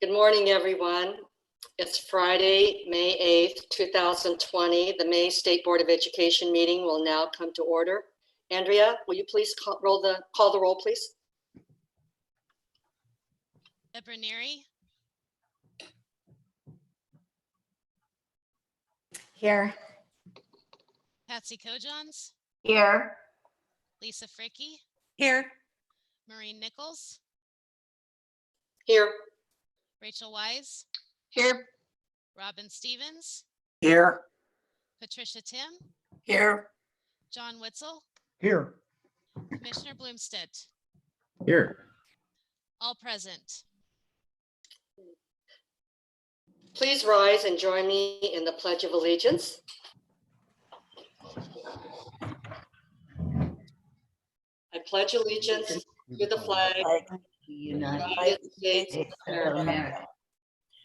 Good morning, everyone. It's Friday, May 8th, 2020. The May State Board of Education meeting will now come to order. Andrea, will you please call the roll, please? Deborah Neary. Here. Patsy Kojons. Here. Lisa Fricke. Here. Maureen Nichols. Here. Rachel Wise. Here. Robin Stevens. Here. Patricia Tim. Here. John Witzel. Here. Commissioner Bloomstead. Here. All present. Please rise and join me in the Pledge of Allegiance. I pledge allegiance to the flag of the United States of America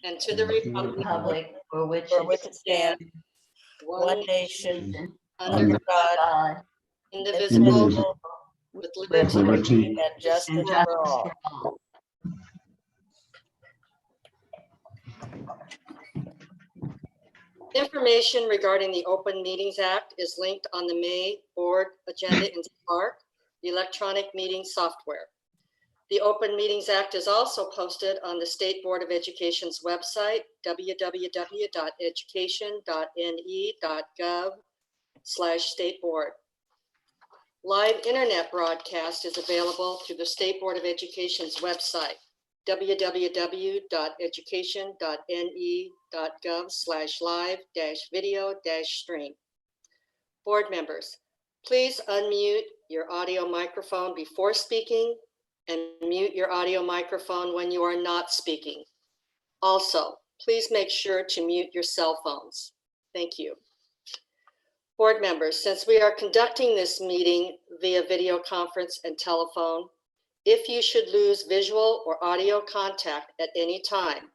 and to the republic for which it stands, one nation, under God, indivisible, with liberty and justice for all. Information regarding the Open Meetings Act is linked on the May board agenda in Spark, the electronic meeting software. The Open Meetings Act is also posted on the State Board of Education's website, www.education.ne.gov/stateboard. Live internet broadcast is available through the State Board of Education's website, www.education.ne.gov/live-video-stream. Board members, please unmute your audio microphone before speaking and mute your audio microphone when you are not speaking. Also, please make sure to mute your cell phones. Thank you. Board members, since we are conducting this meeting via video conference and telephone, if you should lose visual or audio contact at any time,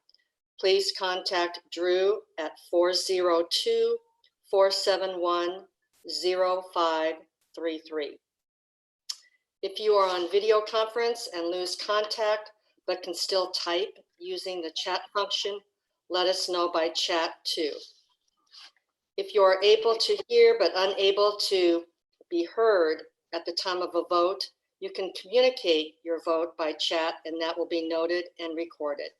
please contact Drew at 402-471-0533. If you are on video conference and lose contact, but can still type using the chat function, let us know by chat too. If you are able to hear but unable to be heard at the time of a vote, you can communicate your vote by chat and that will be noted and recorded.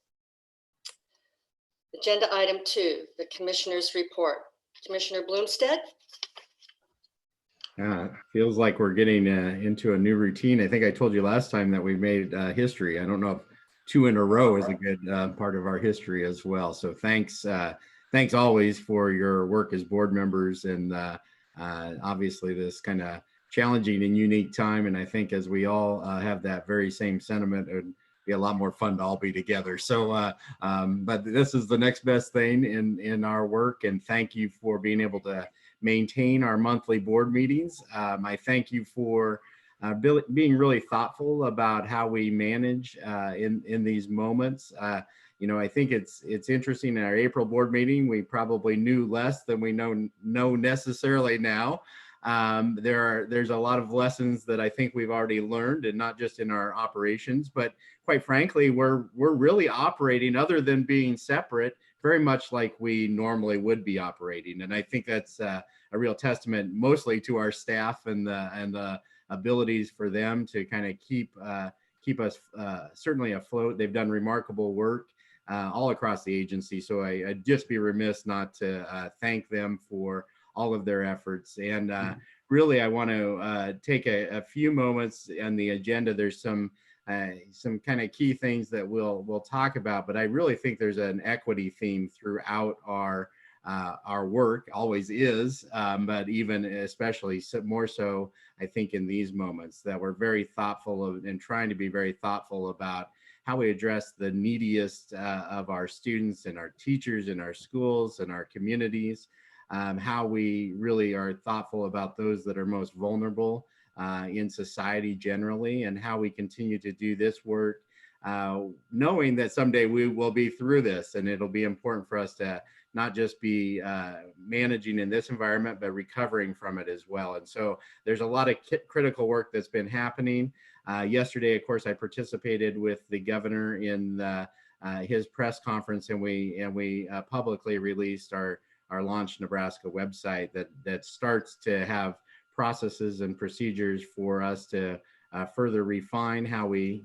Agenda item 2, the Commissioner's Report. Commissioner Bloomstead? Feels like we're getting into a new routine. I think I told you last time that we made history. I don't know if 2 in a row is a good part of our history as well. So thanks always for your work as board members, and obviously this kind of challenging and unique time. And I think as we all have that very same sentiment, it would be a lot more fun to all be together. So, but this is the next best thing in our work. And thank you for being able to maintain our monthly board meetings. I thank you for being really thoughtful about how we manage in these moments. You know, I think it's interesting. In our April board meeting, we probably knew less than we know necessarily now. There's a lot of lessons that I think we've already learned, and not just in our operations, but quite frankly, we're really operating, other than being separate, very much like we normally would be operating. And I think that's a real testament mostly to our staff and the abilities for them to kind of keep us certainly afloat. They've done remarkable work all across the agency. So I'd just be remiss not to thank them for all of their efforts. And really, I want to take a few moments on the agenda. There's some kind of key things that we'll talk about, but I really think there's an equity theme throughout our work, always is, but even especially more so, I think in these moments, that we're very thoughtful of and trying to be very thoughtful about how we address the neediest of our students and our teachers in our schools and our communities, how we really are thoughtful about those that are most vulnerable in society generally, and how we continue to do this work, knowing that someday we will be through this, and it'll be important for us to not just be managing in this environment, but recovering from it as well. And so there's a lot of critical work that's been happening. Yesterday, of course, I participated with the governor in his press conference, and we publicly released our Launch Nebraska website that starts to have processes and procedures for us to further refine how we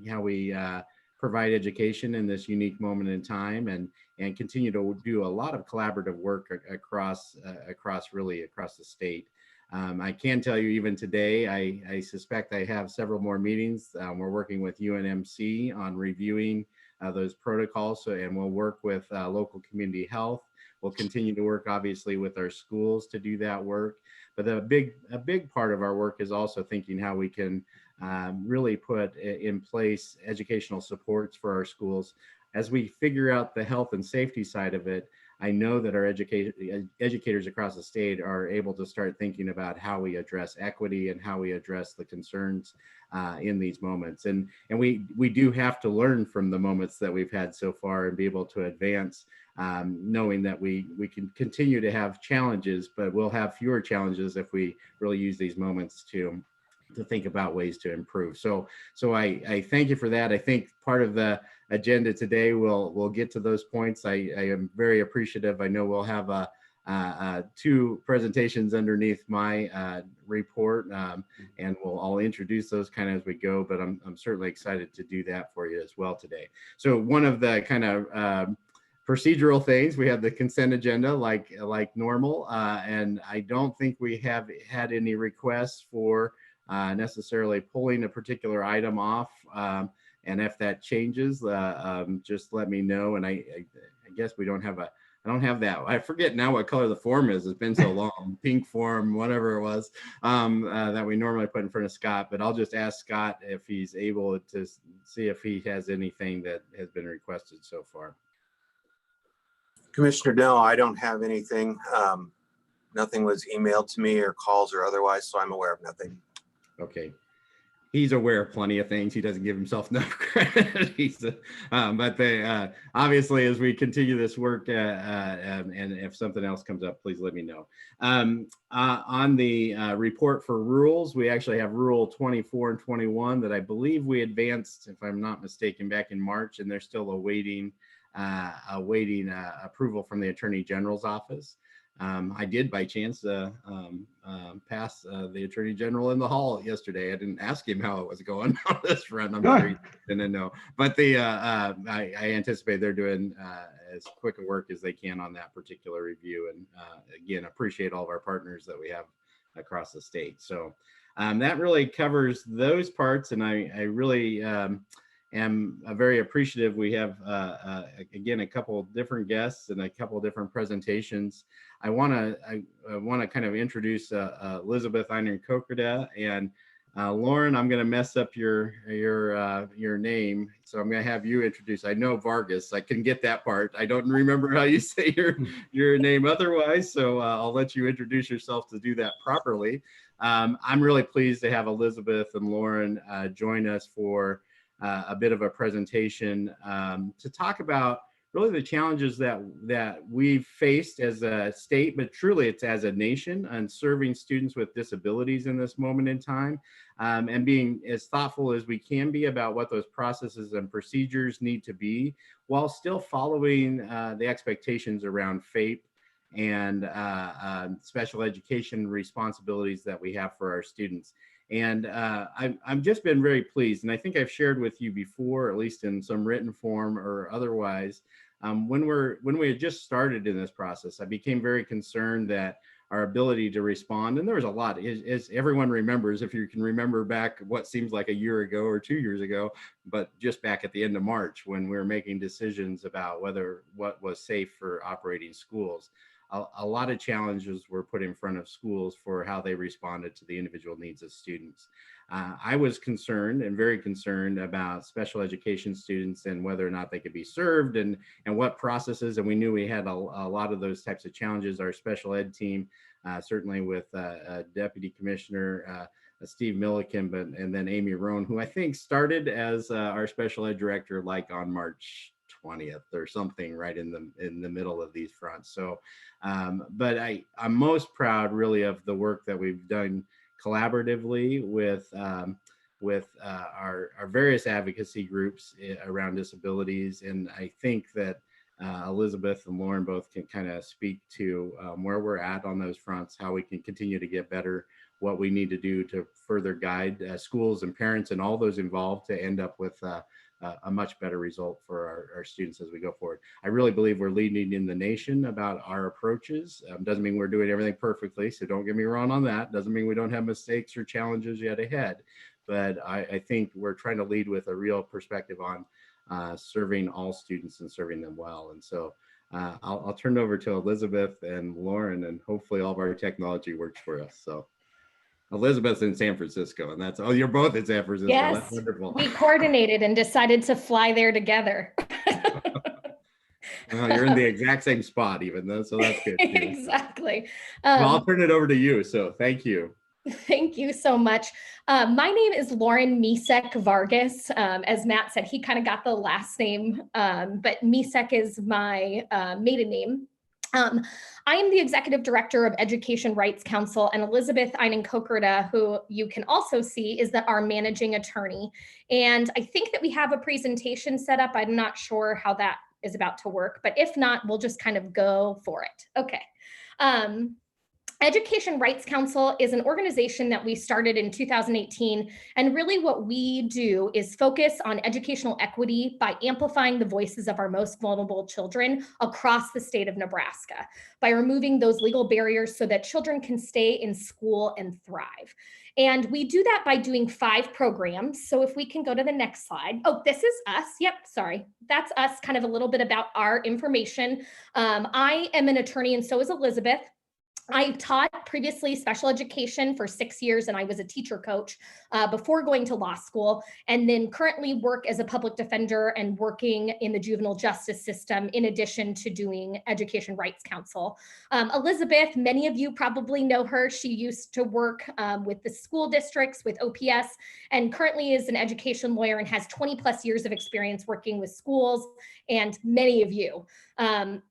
provide education in this unique moment in time, and continue to do a lot of collaborative work across the state. I can tell you, even today, I suspect I have several more meetings. We're working with UNMC on reviewing those protocols, and we'll work with local community health. We'll continue to work, obviously, with our schools to do that work. But a big part of our work is also thinking how we can really put in place educational supports for our schools. As we figure out the health and safety side of it, I know that our educators across the state are able to start thinking about how we address equity and how we address the concerns in these moments. And we do have to learn from the moments that we've had so far and be able to advance, knowing that we can continue to have challenges, but we'll have fewer challenges if we really use these moments to think about ways to improve. So I thank you for that. I think part of the agenda today, we'll get to those points. I am very appreciative. I know we'll have two presentations underneath my report, and I'll introduce those kind of as we go, but I'm certainly excited to do that for you as well today. So one of the kind of procedural things, we have the consent agenda like normal, and I don't think we have had any requests for necessarily pulling a particular item off. And if that changes, just let me know. And I guess we don't have I don't have that. I forget now what color the form is. It's been so long. Pink form, whatever it was, that we normally put in front of Scott. But I'll just ask Scott if he's able to see if he has anything that has been requested so far. Commissioner, no, I don't have anything. Nothing was emailed to me or calls or otherwise, so I'm aware of nothing. Okay. He's aware of plenty of things. He doesn't give himself enough credit. But obviously, as we continue this work, and if something else comes up, please let me know. On the report for rules, we actually have Rule 24 and 21 that I believe we advanced, if I'm not mistaken, back in March, and they're still awaiting approval from the Attorney General's office. I did by chance pass the Attorney General in the hall yesterday. I didn't ask him how it was going on this front. I'm sure he didn't know. But I anticipate they're doing as quick a work as they can on that particular review. And again, appreciate all of our partners that we have across the state. So that really covers those parts. And I really am very appreciative. We have, again, a couple different guests and a couple different presentations. I want to kind of introduce Elizabeth Einer-Kokrda, and Lauren, I'm going to mess up your name, so I'm going to have you introduce. I know Vargas. I can get that part. I don't remember how you say your name otherwise, so I'll let you introduce yourself to do that properly. I'm really pleased to have Elizabeth and Lauren join us for a bit of a presentation to talk about really the challenges that we've faced as a state, but truly it's as a nation, and serving students with disabilities in this moment in time, and being as thoughtful as we can be about what those processes and procedures need to be, while still following the expectations around FAPE and special education responsibilities that we have for our students. And I've just been very pleased, and I think I've shared with you before, at least in some written form or otherwise, when we had just started in this process, I became very concerned that our ability to respond, and there was a lot, as everyone remembers, if you can remember back what seems like a year ago or 2 years ago, but just back at the end of March when we were making decisions about what was safe for operating schools. A lot of challenges were put in front of schools for how they responded to the individual needs of students. I was concerned and very concerned about special education students and whether or not they could be served and what processes, and we knew we had a lot of those types of challenges. Our special ed team, certainly with Deputy Commissioner Steve Milliken, and then Amy Rohn, who I think started as our special ed director like on March 20th or something, right in the middle of these fronts. So but I'm most proud really of the work that we've done collaboratively with with our various advocacy groups around disabilities. And I think that Elizabeth and Lauren both can kind of speak to where we're at on those fronts, how we can continue to get better, what we need to do to further guide schools and parents and all those involved to end up with a much better result for our students as we go forward. I really believe we're leading in the nation about our approaches. Doesn't mean we're doing everything perfectly, so don't get me wrong on that. Doesn't mean we don't have mistakes or challenges yet ahead. But I think we're trying to lead with a real perspective on serving all students and serving them well. And so I'll turn it over to Elizabeth and Lauren, and hopefully all of our technology works for us. So Elizabeth's in San Francisco, and that's, oh, you're both in San Francisco. Yes, That's wonderful. we coordinated and decided to fly there together. Well, you're in the exact same spot even though, so that's good too. Exactly. Well, I'll turn it over to you. So thank you. Thank you so much. My name is Lauren Misek Vargas. As Matt said, he kind of got the last name, but Misek is my maiden name. I am the Executive Director of Education Rights Council, and Elizabeth Einen-Kokerda, who you can also see, is our managing attorney. And I think that we have a presentation set up. I'm not sure how that is about to work, but if not, we'll just kind of go for it. Okay. Education Rights Council is an organization that we started in 2018. And really what we do is focus on educational equity by amplifying the voices of our most vulnerable children across the state of Nebraska, by removing those legal barriers so that children can stay in school and thrive. And we do that by doing 5 programs. So if we can go to the next slide. Oh, this is us. Yep, sorry. That's us, kind of a little bit about our information. I am an attorney and so is Elizabeth. I taught previously special education for 6 years, and I was a teacher coach before going to law school, and then currently work as a public defender and working in the juvenile justice system in addition to doing Education Rights Council. Elizabeth, many of you probably know her. She used to work with the school districts, with OPS, and currently is an education lawyer and has 20 plus years of experience working with schools and many of you. And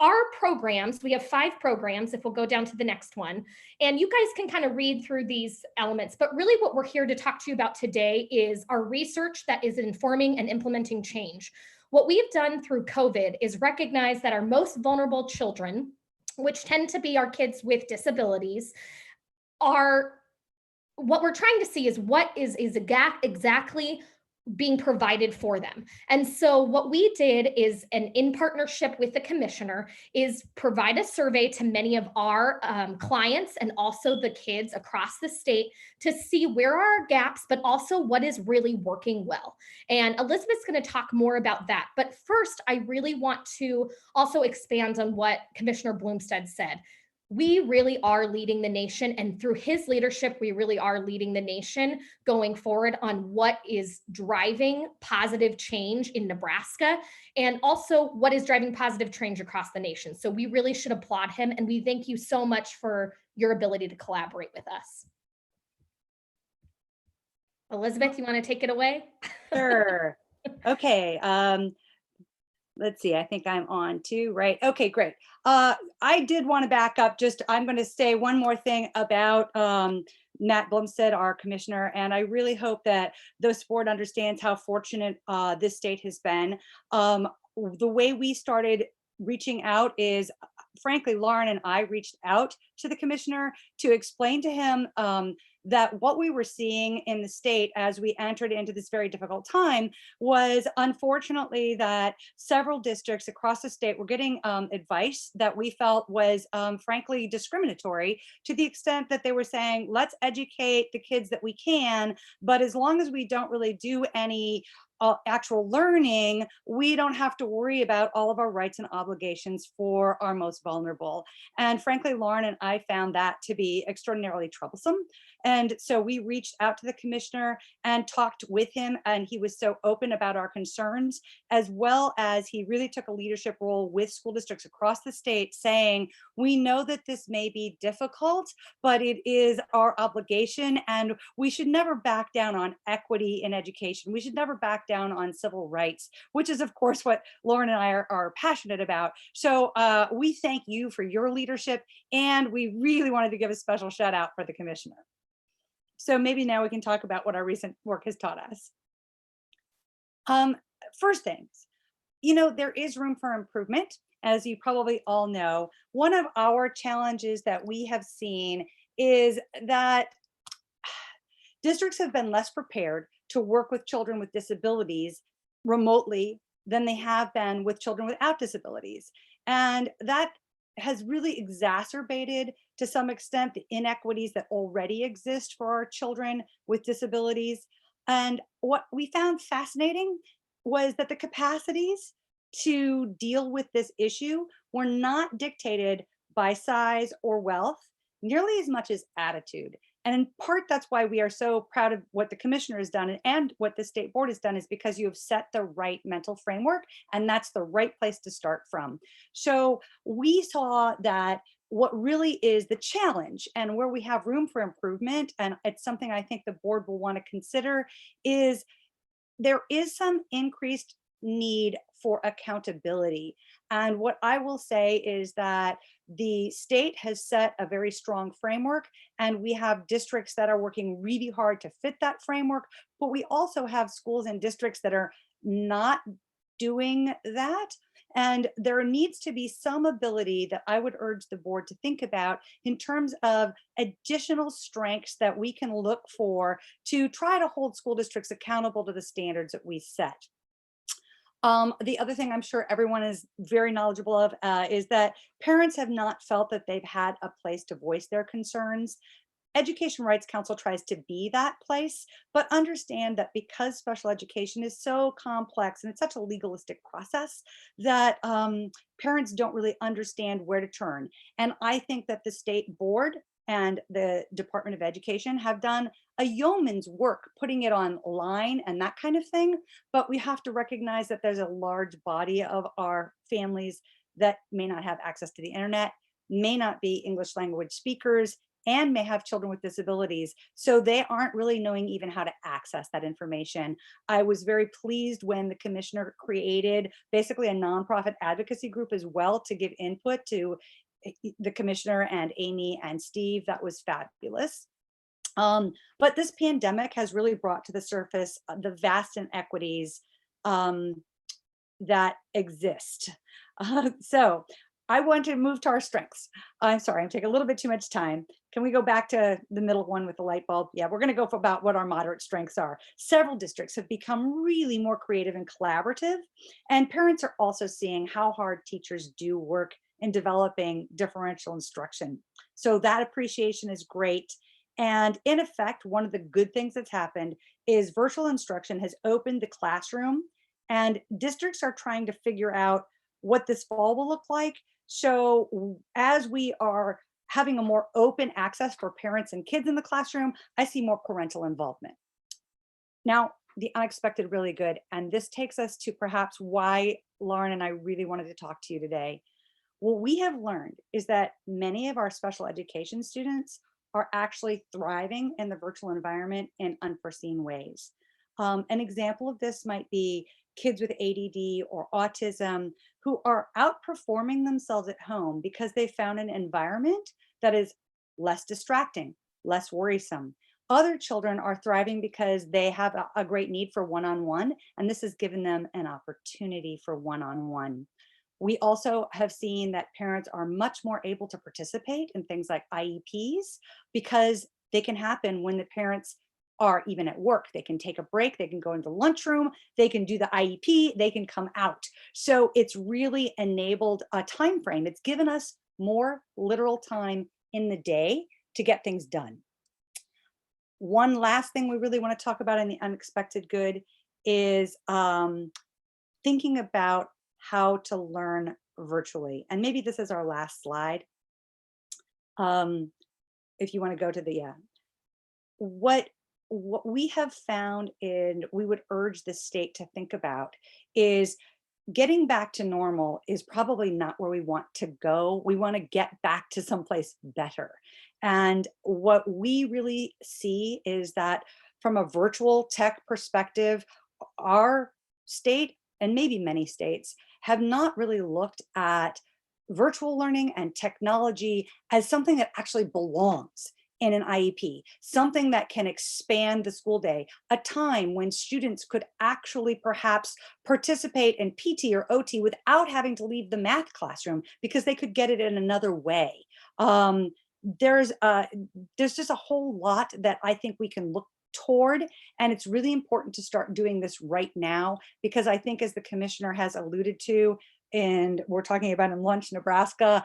our programs, we have 5 programs, if we'll go down to the next one, and you guys can kind of read through these elements, but really what we're here to talk to you about today is our research that is informing and implementing change. What we've done through COVID is recognize that our most vulnerable children, which tend to be our kids with disabilities, are, what we're trying to see is what is exactly being provided for them. And so what we did is, in partnership with the commissioner, is provide a survey to many of our clients and also the kids across the state to see where are our gaps, but also what is really working well. And Elizabeth's going to talk more about that. But first, I really want to also expand on what Commissioner Blumstead said. We really are leading the nation, and through his leadership, we really are leading the nation going forward on what is driving positive change in Nebraska, and also what is driving positive change across the nation. So we really should applaud him, and we thank you so much for your ability to collaborate with us. Elizabeth, you want to take it away? Sure. Okay. Let's see, I think I'm on too, right? Okay, great. I did want to back up, I'm going to say one more thing about Nat Blumstead, our commissioner, and I really hope that this board understands how fortunate this state has been. The way we started reaching out is, frankly, Lauren and I reached out to the commissioner to explain to him that what we were seeing in the state as we entered into this very difficult time was, unfortunately, that several districts across the state were getting advice that we felt was frankly discriminatory, to the extent that they were saying, let's educate the kids that we can, but as long as we don't really do any actual learning, we don't have to worry about all of our rights and obligations for our most vulnerable. And frankly, Lauren and I found that to be extraordinarily troublesome. And so we reached out to the commissioner and talked with him, and he was so open about our concerns, as well as he really took a leadership role with school districts across the state, saying, we know that this may be difficult, but it is our obligation, and we should never back down on equity in education. We should never back down on civil rights, which is, of course, what Lauren and I are passionate about. So we thank you for your leadership, and we really wanted to give a special shout out for the commissioner. So maybe now we can talk about what our recent work has taught us. First things, there is room for improvement. As you probably all know, one of our challenges that we have seen is that districts have been less prepared to work with children with disabilities remotely than they have been with children without disabilities. And that has really exacerbated, to some extent, the inequities that already exist for our children with disabilities. And what we found fascinating was that the capacities to deal with this issue were not dictated by size or wealth nearly as much as attitude. And in part, that's why we are so proud of what the commissioner has done and what the state board has done, is because you have set the right mental framework, and that's the right place to start from. So we saw that what really is the challenge and where we have room for improvement, and it's something I think the board will want to consider, is there is some increased need for accountability. And what I will say is that the state has set a very strong framework, and we have districts that are working really hard to fit that framework, but we also have schools and districts that are not doing that. And there needs to be some ability that I would urge the board to think about in terms of additional strengths that we can look for to try to hold school districts accountable to the standards that we set. The other thing I'm sure everyone is very knowledgeable of is that parents have not felt that they've had a place to voice their concerns. Education Rights Council tries to be that place, but understand that because special education is so complex and it's such a legalistic process, that parents don't really understand where to turn. And I think that the state board and the Department of Education have done a yeoman's work putting it online and that kind of thing. But we have to recognize that there's a large body of our families that may not have access to the internet, may not be English language speakers, and may have children with disabilities. So they aren't really knowing even how to access that information. I was very pleased when the commissioner created basically a nonprofit advocacy group as well to give input to the commissioner and Amy and Steve. That was fabulous. But this pandemic has really brought to the surface the vast inequities that exist. So I want to move to our strengths. I'm sorry, I'm taking a little bit too much time. Can we go back to the middle one with the light bulb? Yeah, we're going to go for about what our moderate strengths are. Several districts have become really more creative and collaborative, and parents are also seeing how hard teachers do work in developing differential instruction. So that appreciation is great. And in effect, one of the good things that's happened is virtual instruction has opened the classroom, and districts are trying to figure out what this fall will look like. So as we are having a more open access for parents and kids in the classroom, I see more parental involvement. Now, the unexpected really good, and this takes us to perhaps why Lauren and I really wanted to talk to you today. What we have learned is that many of our special education students are actually thriving in the virtual environment in unforeseen ways. An example of this might be kids with ADD or autism who are outperforming themselves at home because they found an environment that is less distracting, less worrisome. Other children are thriving because they have a great need for one-on-one, and this has given them an opportunity for one-on-one. We also have seen that parents are much more able to participate in things like IEPs because they can happen when the parents are even at work. They can take a break, they can go into the lunchroom, they can do the IEP, they can come out. So it's really enabled a time frame. It's given us more literal time in the day to get things done. One last thing we really want to talk about in the unexpected good is thinking about how to learn virtually. And maybe this is our last slide. If you want to go to the, what we have found, and we would urge the state to think about, is getting back to normal is probably not where we want to go. We want to get back to someplace better. And what we really see is that from a virtual tech perspective, our state, and maybe many states, have not really looked at virtual learning and technology as something that actually belongs in an IEP, something that can expand the school day, a time when students could actually perhaps participate in PT or OT without having to leave the math classroom because they could get it in another way. There's just a whole lot that I think we can look toward, and it's really important to start doing this right now, because I think, as the commissioner has alluded to, and we're talking about in Lunch, Nebraska,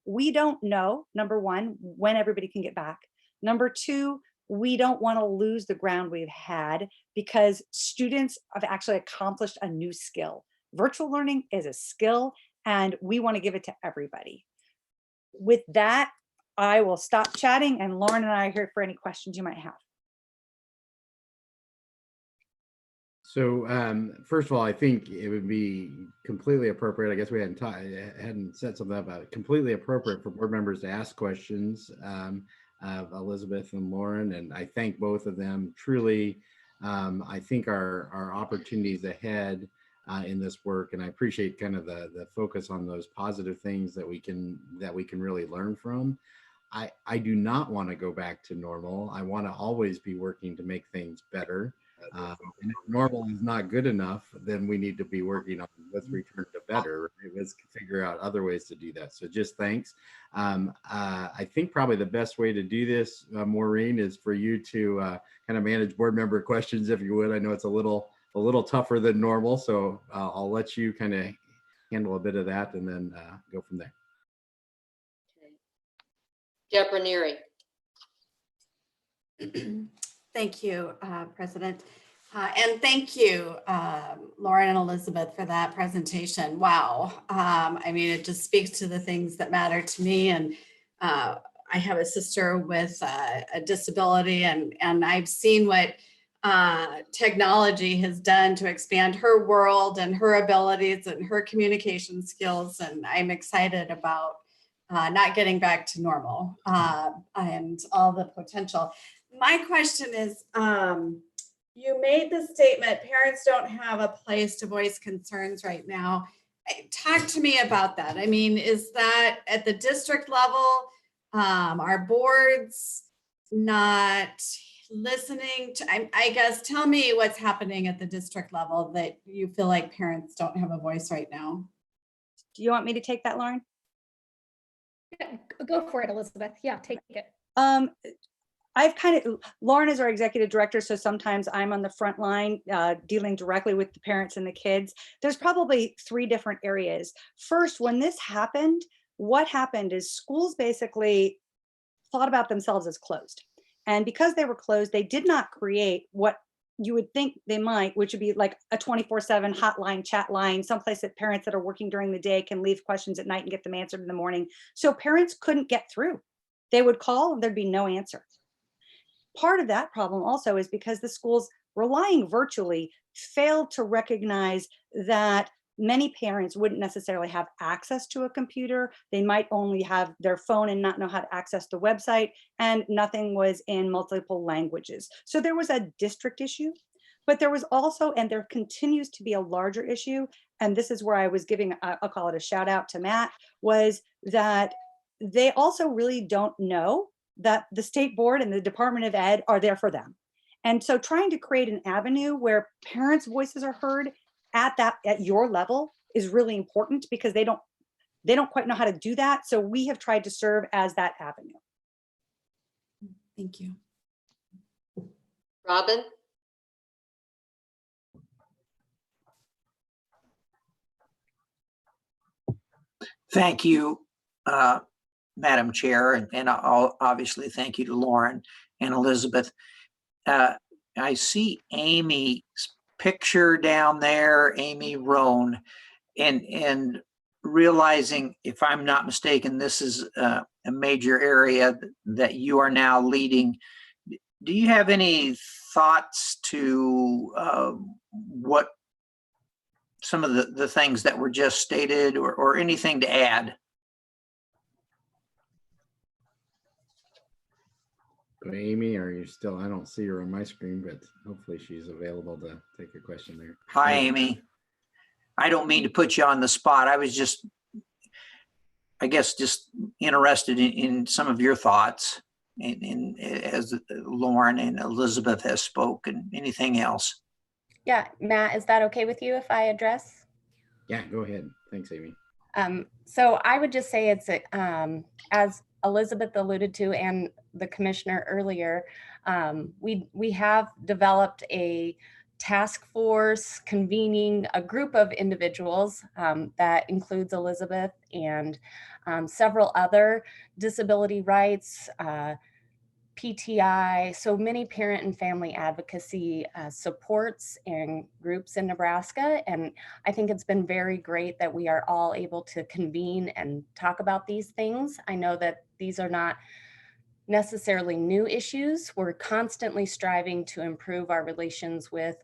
we don't know, number one, when everybody can get back. Number two, we don't want to lose the ground we've had, because students have actually accomplished a new skill. Virtual learning is a skill, and we want to give it to everybody. With that, I will stop chatting, and Lauren and I are here for any questions you might have. So first of all, I think it would be completely appropriate. I guess we hadn't set something up about it. Completely appropriate for board members to ask questions of Elizabeth and Lauren, and I thank both of them. Truly, I think our opportunities ahead in this work, and I appreciate kind of the focus on those positive things that we can really learn from. I do not want to go back to normal. I want to always be working to make things better. And if normal is not good enough, then we need to be working on, let's return to better. Right? Let's figure out other ways to do that. So just thanks. I think probably the best way to do this, Maureen, is for you to kind of manage board member questions, if you would. I know it's a little tougher than normal, so I'll let you kind of handle a bit of that and then go from there. Deborah Neary. Thank you, President. And thank you, Lauren and Elizabeth, for that presentation. Wow. I mean, it just speaks to the things that matter to me. And I have a sister with a disability, and I've seen what technology has done to expand her world and her abilities and her communication skills. And I'm excited about not getting back to normal and all the potential. My question is, you made the statement, parents don't have a place to voice concerns right now. Talk to me about that. I mean, is that at the district level? Are boards not listening to, I guess, tell me what's happening at the district level that you feel like parents don't have a voice right now. Do you want me to take that, Lauren? Yeah, go for it, Elizabeth. Yeah, take it. Lauren is our executive director, so sometimes I'm on the front line dealing directly with the parents and the kids. There's probably three different areas. First, when this happened, what happened is schools basically thought about themselves as closed. And because they were closed, they did not create what you would think they might, which would be like a 24/7 hotline, chat line, someplace that parents that are working during the day can leave questions at night and get them answered in the morning. So parents couldn't get through. They would call and there'd be no answer. Part of that problem also is because the schools relying virtually failed to recognize that many parents wouldn't necessarily have access to a computer. They might only have their phone and not know how to access the website, and nothing was in multiple languages. So there was a district issue, but there was also, and there continues to be, a larger issue. And this is where I was giving, I'll call it a shout out to Matt, was that they also really don't know that the state board and the Department of Ed are there for them. And so trying to create an avenue where parents' voices are heard at your level is really important, because they don't quite know how to do that. So we have tried to serve as that avenue. Thank you. Robin? Thank you, Madam Chair, and I'll obviously thank you to Lauren and Elizabeth. I see Amy's picture down there, Amy Roan, and realizing, if I'm not mistaken, this is a major area that you are now leading. Do you have any thoughts to what some of the things that were just stated, or anything to add? Amy, are you still? I don't see her on my screen, but hopefully she's available to take a question there. Hi, Amy. I don't mean to put you on the spot. I was just, I guess, just interested in some of your thoughts as Lauren and Elizabeth has spoken? Anything else? Yeah, Matt, is that okay with you if I address? Yeah, go ahead. Thanks, Amy. So I would just say it's, as Elizabeth alluded to and the commissioner earlier, we have developed a task force convening a group of individuals that includes Elizabeth and several other disability rights, PTI, so many parent and family advocacy supports and groups in Nebraska. And I think it's been very great that we are all able to convene and talk about these things. I know that these are not necessarily new issues. We're constantly striving to improve our relations with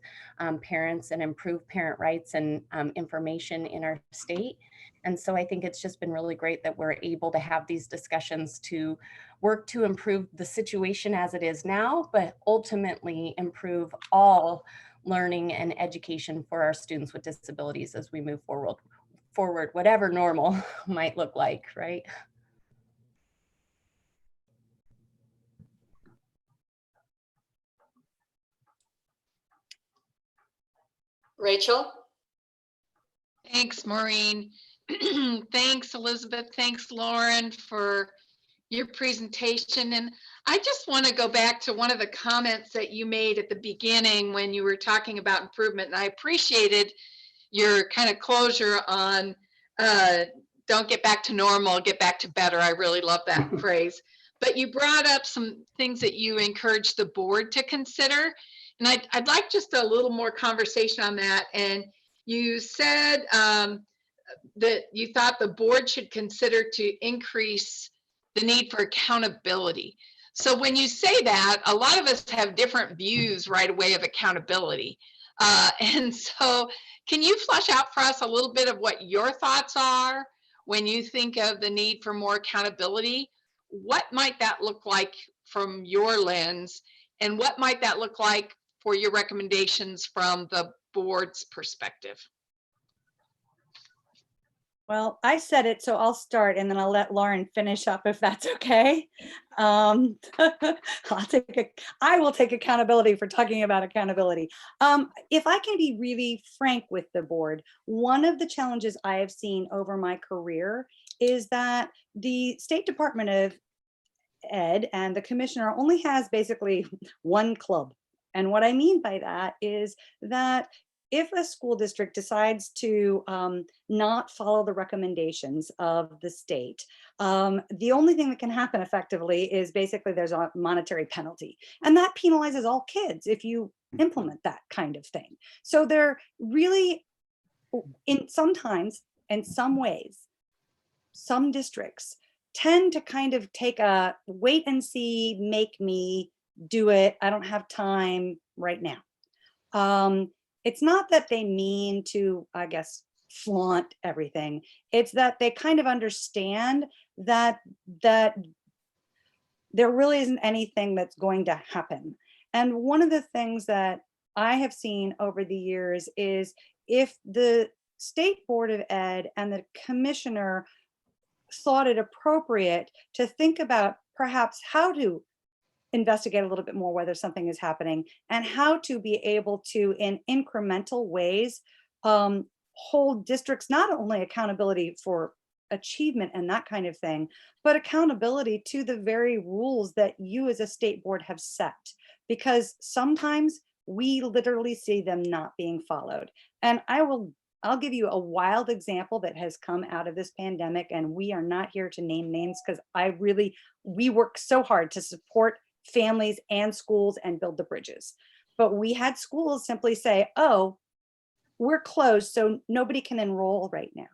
parents and improve parent rights and information in our state. And so I think it's just been really great that we're able to have these discussions to work to improve the situation as it is now, but ultimately improve all learning and education for our students with disabilities as we move forward, whatever normal might look like, right? Rachel? Thanks, Maureen. Thanks, Elizabeth. Thanks, Lauren, for your presentation. And I just want to go back to one of the comments that you made at the beginning when you were talking about improvement. And I appreciated your kind of closure on don't get back to normal, get back to better. I really love that phrase. But you brought up some things that you encouraged the board to consider. And I'd like just a little more conversation on that. And you said that you thought the board should consider to increase the need for accountability. So when you say that, a lot of us have different views right away of accountability. And so can you flesh out for us a little bit of what your thoughts are when you think of the need for more accountability? What might that look like from your lens? And what might that look like for your recommendations from the board's perspective? Well, I said it, so I'll start and then I'll let Lauren finish up if that's okay. I will take accountability for talking about accountability. If I can be really frank with the board, one of the challenges I have seen over my career is that the State Department of Ed and the commissioner only has basically one club. And what I mean by that is that if a school district decides to not follow the recommendations of the state, the only thing that can happen effectively is basically there's a monetary penalty. And that penalizes all kids if you implement that kind of thing. So they're really, sometimes, in some ways, some districts tend to kind of take a wait and see, make me do it. I don't have time right now. It's not that they mean to, I guess, flaunt everything. It's that they kind of understand that there really isn't anything that's going to happen. And one of the things that I have seen over the years is if the State Board of Ed and the commissioner thought it appropriate to think about perhaps how to investigate a little bit more whether something is happening and how to be able to, in incremental ways, hold districts not only accountability for achievement and that kind of thing, but accountability to the very rules that you as a state board have set. Because sometimes we literally see them not being followed. And I'll give you a wild example that has come out of this pandemic, and we are not here to name names because we work so hard to support families and schools and build the bridges. But we had schools simply say, oh, we're closed, so nobody can enroll right now.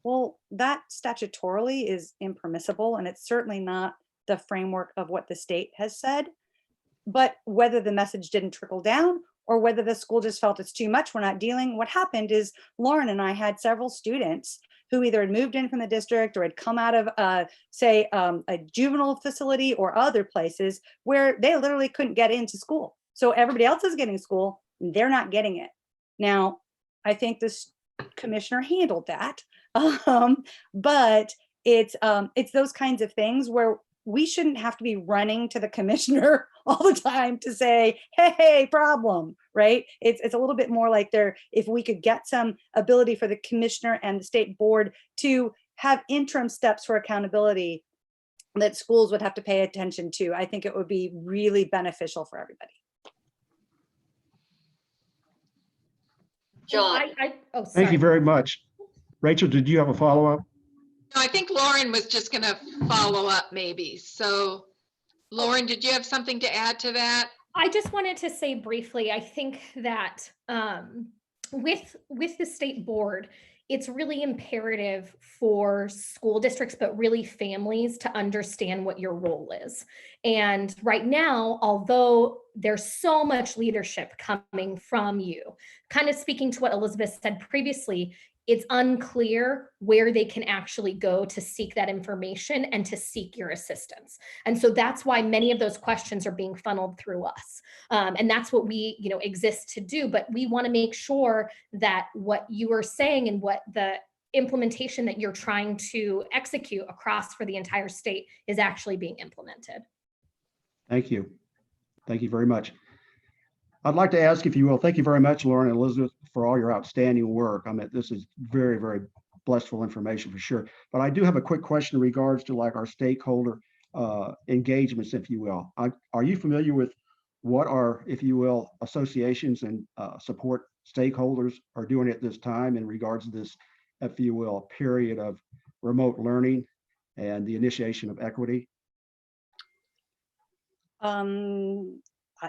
Well, that statutorily is impermissible, and it's certainly not the framework of what the state has said. But whether the message didn't trickle down or whether the school just felt it's too much, we're not dealing. What happened is Lauren and I had several students who either had moved in from the district or had come out of, say, a juvenile facility or other places where they literally couldn't get into school. So everybody else is getting school, they're not getting it. Now, I think this commissioner handled that, but it's those kinds of things where we shouldn't have to be running to the commissioner all the time to say, hey, problem, right? It's a little bit more like if we could get some ability for the commissioner and the state board to have interim steps for accountability that schools would have to pay attention to, I think it would be really beneficial for everybody. John. Oh, Thank sorry. you very much. Rachel, did you have a follow-up? No, I think Lauren was just going to follow up maybe. So Lauren, did you have something to add to that? I just wanted to say briefly, I think that with the state board, it's really imperative for school districts, but really families, to understand what your role is. And right now, although there's so much leadership coming from you, kind of speaking to what Elizabeth said previously, it's unclear where they can actually go to seek that information and to seek your assistance. And so that's why many of those questions are being funneled through us. And that's what we, exist to do. But we want to make sure that what you are saying and what the implementation that you're trying to execute across for the entire state is actually being implemented. Thank you. Thank you very much. I'd like to ask, if you will, thank you very much, Lauren and Elizabeth, for all your outstanding work. I mean, this is very, very blissful information for sure. But I do have a quick question in regards to like our stakeholder engagements, if you will. Are you familiar with what our, if you will, associations and support stakeholders are doing at this time in regards to this, if you will, period of remote learning and the initiation of equity?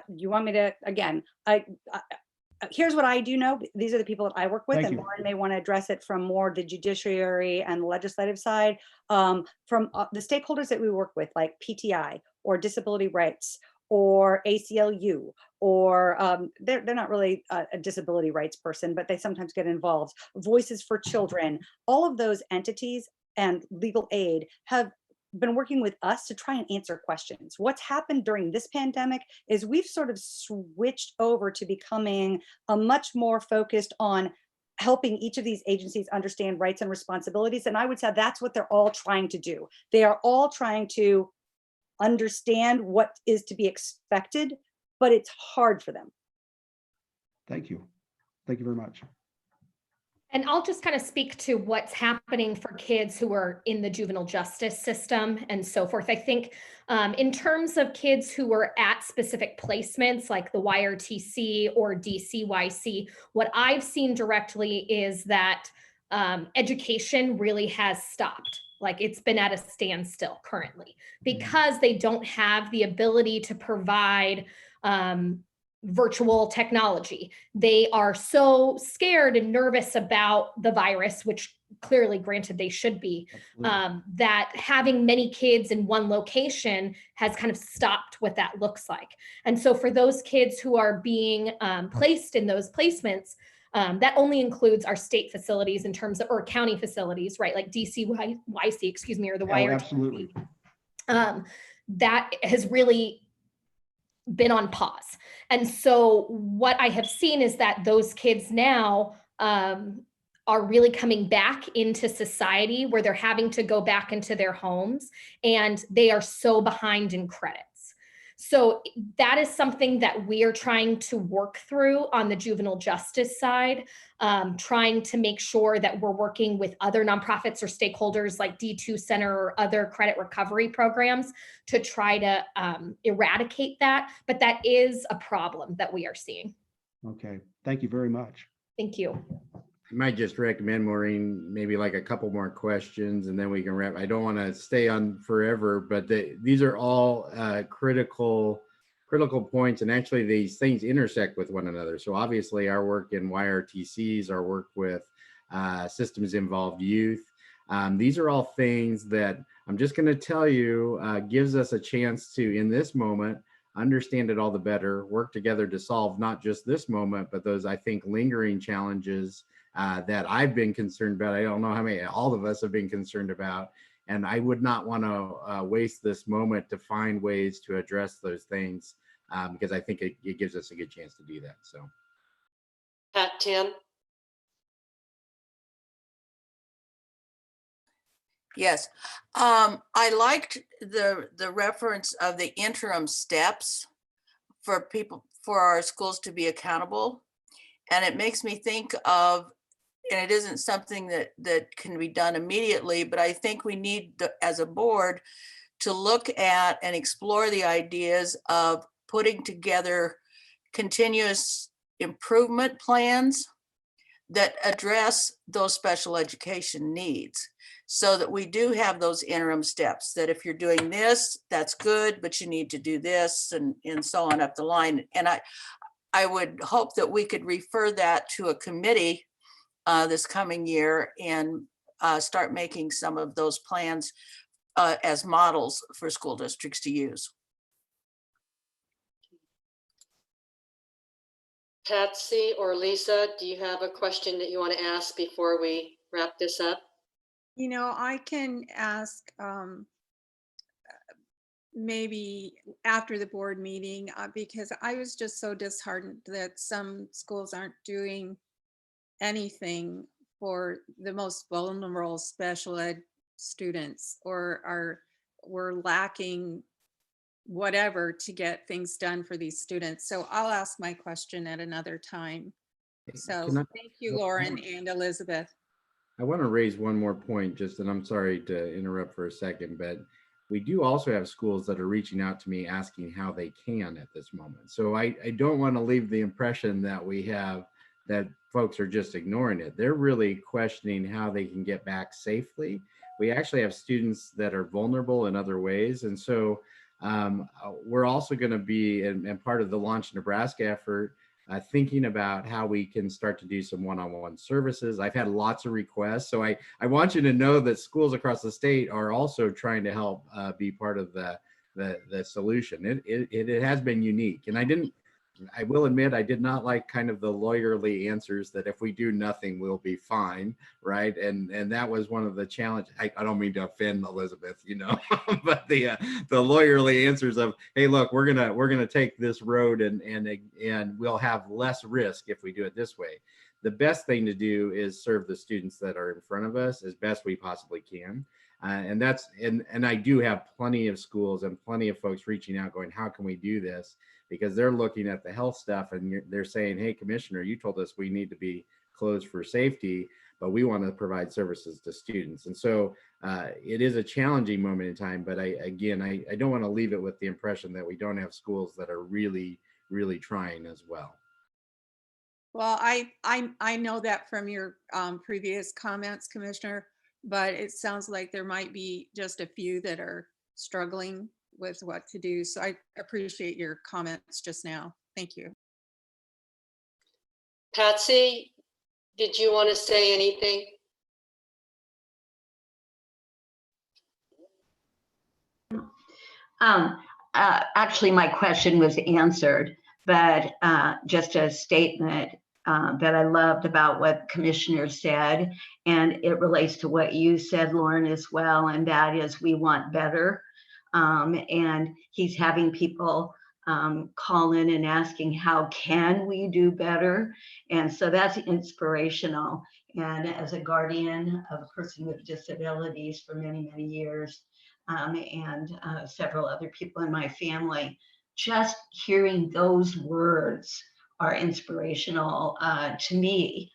You want me to, again, here's what I do know. These are the people that I work with, Thank and you. Lauren may want to address it from more the judiciary and the legislative side. From the stakeholders that we work with, like PTI or disability rights or ACLU, or they're not really a disability rights person, but they sometimes get involved. Voices for Children, all of those entities and legal aid have been working with us to try and answer questions. What's happened during this pandemic is we've sort of switched over to becoming a much more focused on helping each of these agencies understand rights and responsibilities. And I would say that's what they're all trying to do. They are all trying to understand what is to be expected, but it's hard for them. Thank you. Thank you very much. And I'll just kind of speak to what's happening for kids who are in the juvenile justice system and so forth. I think in terms of kids who are at specific placements like the YRTC or DCYC, what I've seen directly is that education really has stopped. Like it's been at a standstill currently because they don't have the ability to provide virtual technology. They are so scared and nervous about the virus, which clearly, granted, they should be, that having many kids in one location has kind of stopped what that looks like. And so for those kids who are being placed in those placements, that only includes our state facilities in terms of, or county facilities, right? Like DCYC, excuse me, or the YRT. Absolutely. That has really been on pause. And so what I have seen is that those kids now are really coming back into society where they're having to go back into their homes and they are so behind in credits. So that is something that we are trying to work through on the juvenile justice side, trying to make sure that we're working with other nonprofits or stakeholders like D2 Center or other credit recovery programs to try to eradicate that. But that is a problem that we are seeing. Okay, thank you very much. Thank you. I might just recommend, Maureen, maybe like a couple more questions and then we can wrap. I don't want to stay on forever, but these are all critical points. And actually these things intersect with one another. So obviously our work in YRTCs, our work with systems involved youth. These are all things that I'm just going to tell you gives us a chance to, in this moment, understand it all the better, work together to solve not just this moment, but those, I think, lingering challenges that I've been concerned about. I don't know how many all of us have been concerned about. And I would not want to waste this moment to find ways to address those things because I think it gives us a good chance to do that. So, Pat, Tim? Yes. I liked the reference of the interim steps for people, for our schools to be accountable. And it makes me think of, and it isn't something that can be done immediately, but I think we need as a board to look at and explore the ideas of putting together continuous improvement plans that address those special education needs, so that we do have those interim steps, that if you're doing this, that's good, but you need to do this, and so on up the line. And I would hope that we could refer that to a committee this coming year and start making some of those plans as models for school districts to use. Patsy or Lisa, do you have a question that you want to ask before we wrap this up? You know, I can ask maybe after the board meeting, because I was just so disheartened that some schools aren't doing anything for the most vulnerable special ed students, or we're lacking whatever to get things done for these students. So I'll ask my question at another time. So thank you, Lauren and Elizabeth. I want to raise one more point, just, and I'm sorry to interrupt for a second, but we do also have schools that are reaching out to me asking how they can at this moment. So I don't want to leave the impression that we have that folks are just ignoring it. They're really questioning how they can get back safely. We actually have students that are vulnerable in other ways. And so we're also going to be, and part of the Launch Nebraska effort, thinking about how we can start to do some one-on-one services. I've had lots of requests. So I want you to know that schools across the state are also trying to help be part of the solution. It has been unique. And I will admit, I did not like kind of the lawyerly answers that if we do nothing, we'll be fine, right? And that was one of the challenges. I don't mean to offend Elizabeth, you know, but the lawyerly answers of, hey, look, we're gonna take this road and we'll have less risk if we do it this way. The best thing to do is serve the students that are in front of us as best we possibly can. And I do have plenty of schools and plenty of folks reaching out going, how can we do this? Because they're looking at the health stuff and they're saying, hey, Commissioner, you told us we need to be closed for safety, but we want to provide services to students. And so it is a challenging moment in time, but I don't want to leave it with the impression that we don't have schools that are really, really trying as well. Well, I know that from your previous comments, Commissioner, but it sounds like there might be just a few that are struggling with what to do. So I appreciate your comments just now. Thank you. Patsy, did you want to say anything? Actually, my question was answered, but just a statement that I loved about what Commissioner said, and it relates to what you said, Lauren, as well, and that is we want better. And he's having people call in and asking, how can we do better? And so that's inspirational. And as a guardian of a person with disabilities for many, many years, and several other people in my family, just hearing those words are inspirational to me,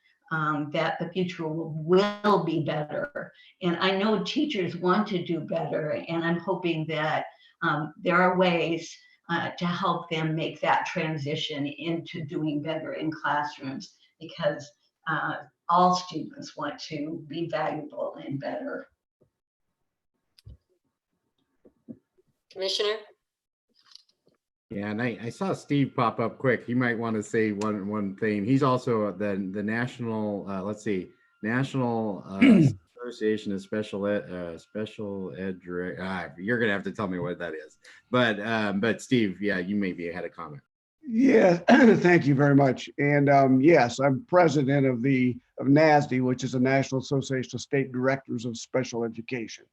that the future will be better. And I know teachers want to do better, and I'm hoping that there are ways to help them make that transition into doing better in classrooms, because all students want to be valuable and better. Commissioner? Yeah, and I saw Steve pop up quick. He might want to say one thing. He's also the national, National Association of Special Ed Director. You're gonna have to tell me what that is. But Steve, yeah, you maybe had a comment. Yeah, thank you very much. And yes, I'm president of NASD, which is the National Association of State Directors of Special Education,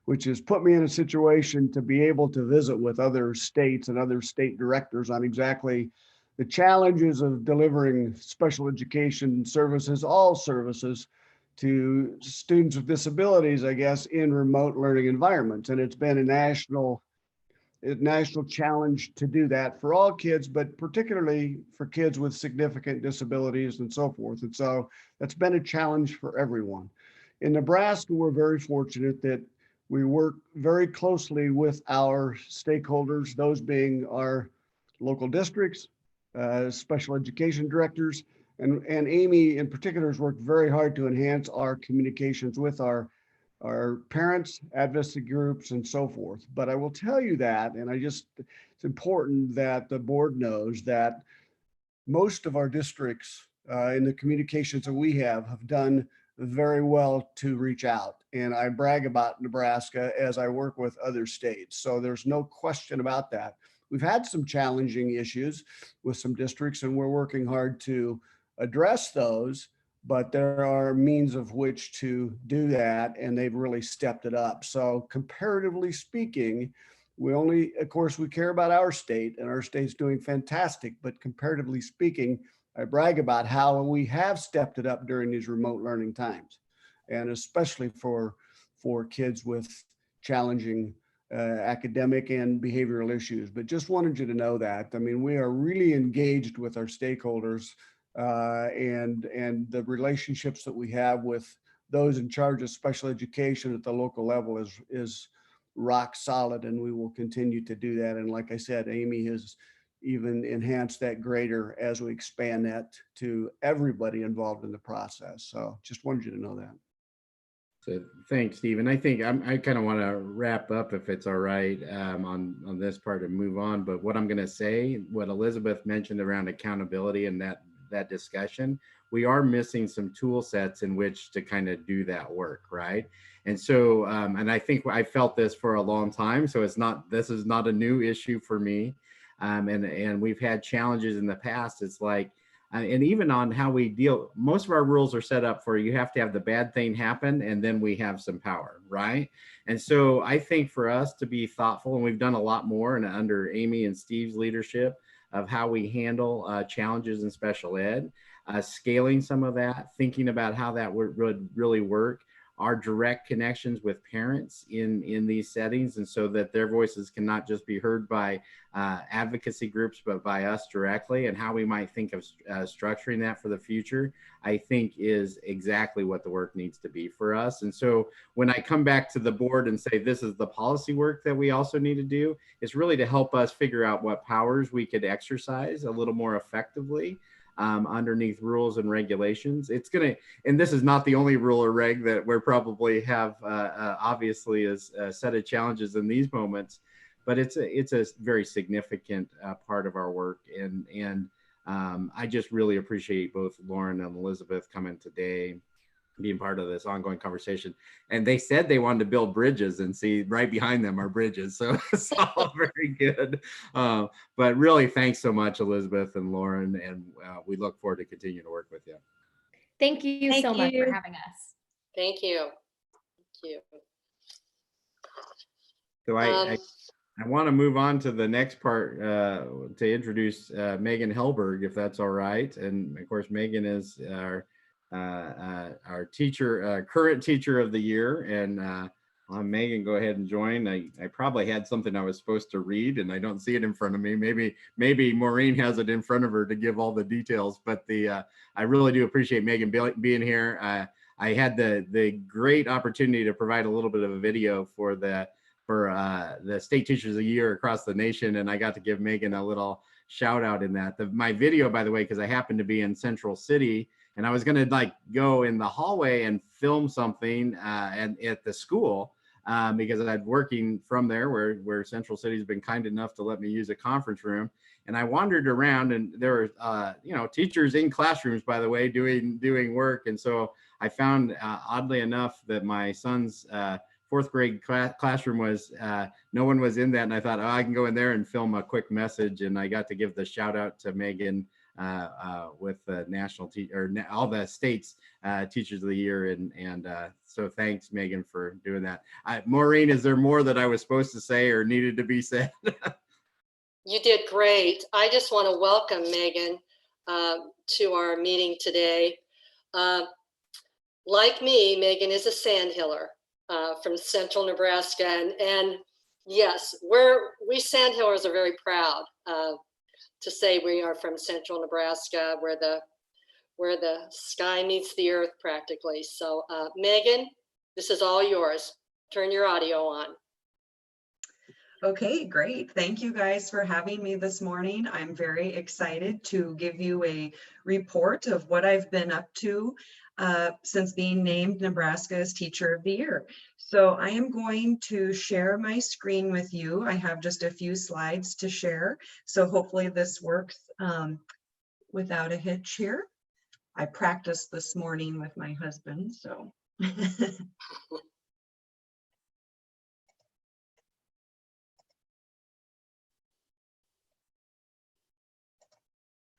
which has put me in a situation to be able to visit with other states and other state directors on exactly the challenges of delivering special education services, all services, to students with disabilities, I guess, in remote learning environments. And it's been a national challenge to do that for all kids, but particularly for kids with significant disabilities and so forth. And so that's been a challenge for everyone. In Nebraska, we're very fortunate that we work very closely with our stakeholders, those being our local districts, special education directors, and Amy in particular has worked very hard to enhance our communications with our parents, advocacy groups, and so forth. But I will tell you that, and it's important that the board knows that most of our districts in the communications that we have done very well to reach out. And I brag about Nebraska as I work with other states. So there's no question about that. We've had some challenging issues with some districts, and we're working hard to address those, but there are means of which to do that, and they've really stepped it up. So comparatively speaking, of course, we care about our state, and our state's doing fantastic, but comparatively speaking, I brag about how we have stepped it up during these remote learning times, and especially for kids with challenging academic and behavioral issues. But just wanted you to know that. I mean, we are really engaged with our stakeholders and the relationships that we have with those in charge of special education at the local level is rock solid, and we will continue to do that. And like I said, Amy has even enhanced that greater as we expand that to everybody involved in the process. So just wanted you to know that. So thanks, Steve. And I think I kind of want to wrap up, if it's all right, on this part and move on. But what I'm going to say, what Elizabeth mentioned around accountability and that discussion, we are missing some tool sets in which to kind of do that work, right? And so, and I think I felt this for a long time. So this is not a new issue for me. And we've had challenges in the past. It's like, and even on how we deal, most of our rules are set up for you have to have the bad thing happen, and then we have some power, right? And so I think for us to be thoughtful, and we've done a lot more and under Amy and Steve's leadership of how we handle challenges in special ed, scaling some of that, thinking about how that would really work, our direct connections with parents in these settings, and so that their voices can not just be heard by advocacy groups, but by us directly, and how we might think of structuring that for the future, I think is exactly what the work needs to be for us. And so when I come back to the board and say, this is the policy work that we also need to do, it's really to help us figure out what powers we could exercise a little more effectively underneath rules and regulations. It's going to, and this is not the only rule or reg that we're probably have obviously is a set of challenges in these moments, but it's a very significant part of our work. And I just really appreciate both Lauren and Elizabeth coming today, being part of this ongoing conversation. And they said they wanted to build bridges, and see right behind them are bridges. So it's all very good. But really, thanks so much, Elizabeth and Lauren. And we look forward to continuing to work with you. Thank you so much for having us. Thank you. Thank you. So I want to move on to the next part to introduce Megan Helberg, if that's all right. And of course, Megan is our teacher, current teacher of the year. And Megan, go ahead and join. I probably had something I was supposed to read, and I don't see it in front of me. Maybe Maureen has it in front of her to give all the details. But I really do appreciate Megan being here. I had the great opportunity to provide a little bit of a video for the State Teachers of the Year across the nation, and I got to give Megan a little shout out in that. My video, by the way, because I happened to be in Central City, and I was going to go in the hallway and film something at the school because I'd working from there where Central City has been kind enough to let me use a conference room. And I wandered around, and there were teachers in classrooms, by the way, doing work. And so I found oddly enough that my son's fourth grade classroom was no one was in that, and I thought, I can go in there and film a quick message. And I got to give the shout out to Megan with the all the states Teachers of the Year, and so thanks, Megan, for doing that. Maureen, is there more that I was supposed to say or needed to be said? You did great. I just want to welcome Megan to our meeting today. Like me, Megan is a sandhiller from central Nebraska. And yes, we sandhillers are very proud to say we are from central Nebraska, where the sky meets the earth practically. So Megan, this is all yours. Turn your audio on. Okay, great. Thank you guys for having me this morning. I'm very excited to give you a report of what I've been up to since being named Nebraska's Teacher of the Year. So I am going to share my screen with you. I have just a few slides to share. So hopefully this works without a hitch here. I practiced this morning with my husband, so.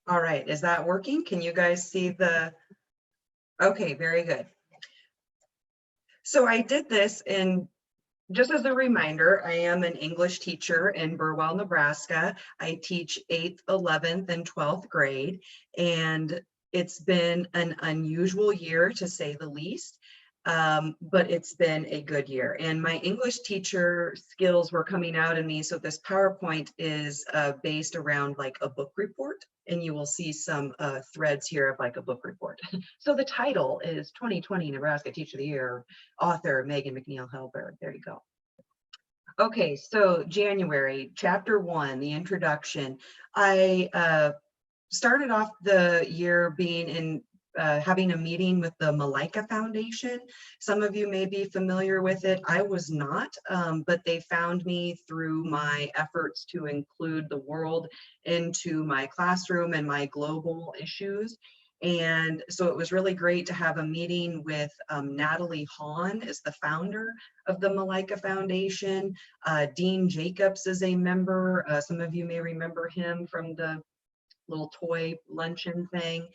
All right, is that working? Can you guys see the, okay, very good. So I did this in, just as a reminder, I am an English teacher in Burwell, Nebraska. I teach 8th, 11th, and 12th grade, and it's been an unusual year to say the least. But it's been a good year, and my English teacher skills were coming out in me. So this PowerPoint is based around like a book report, and you will see some threads here of like a book report. So the title is 2020 Nebraska Teacher of the Year, author Megan McNeil-Helberg. There you go. Okay, so January, chapter 1, the introduction. I started off the year being in having a meeting with the Malika Foundation. Some of you may be familiar with it. I was not, but they found me through my efforts to include the world into my classroom and my global issues. And so it was really great to have a meeting with Natalie Hahn is the founder of the Malika Foundation. Dean Jacobs is a member. Some of you may remember him from the little toy luncheon thing.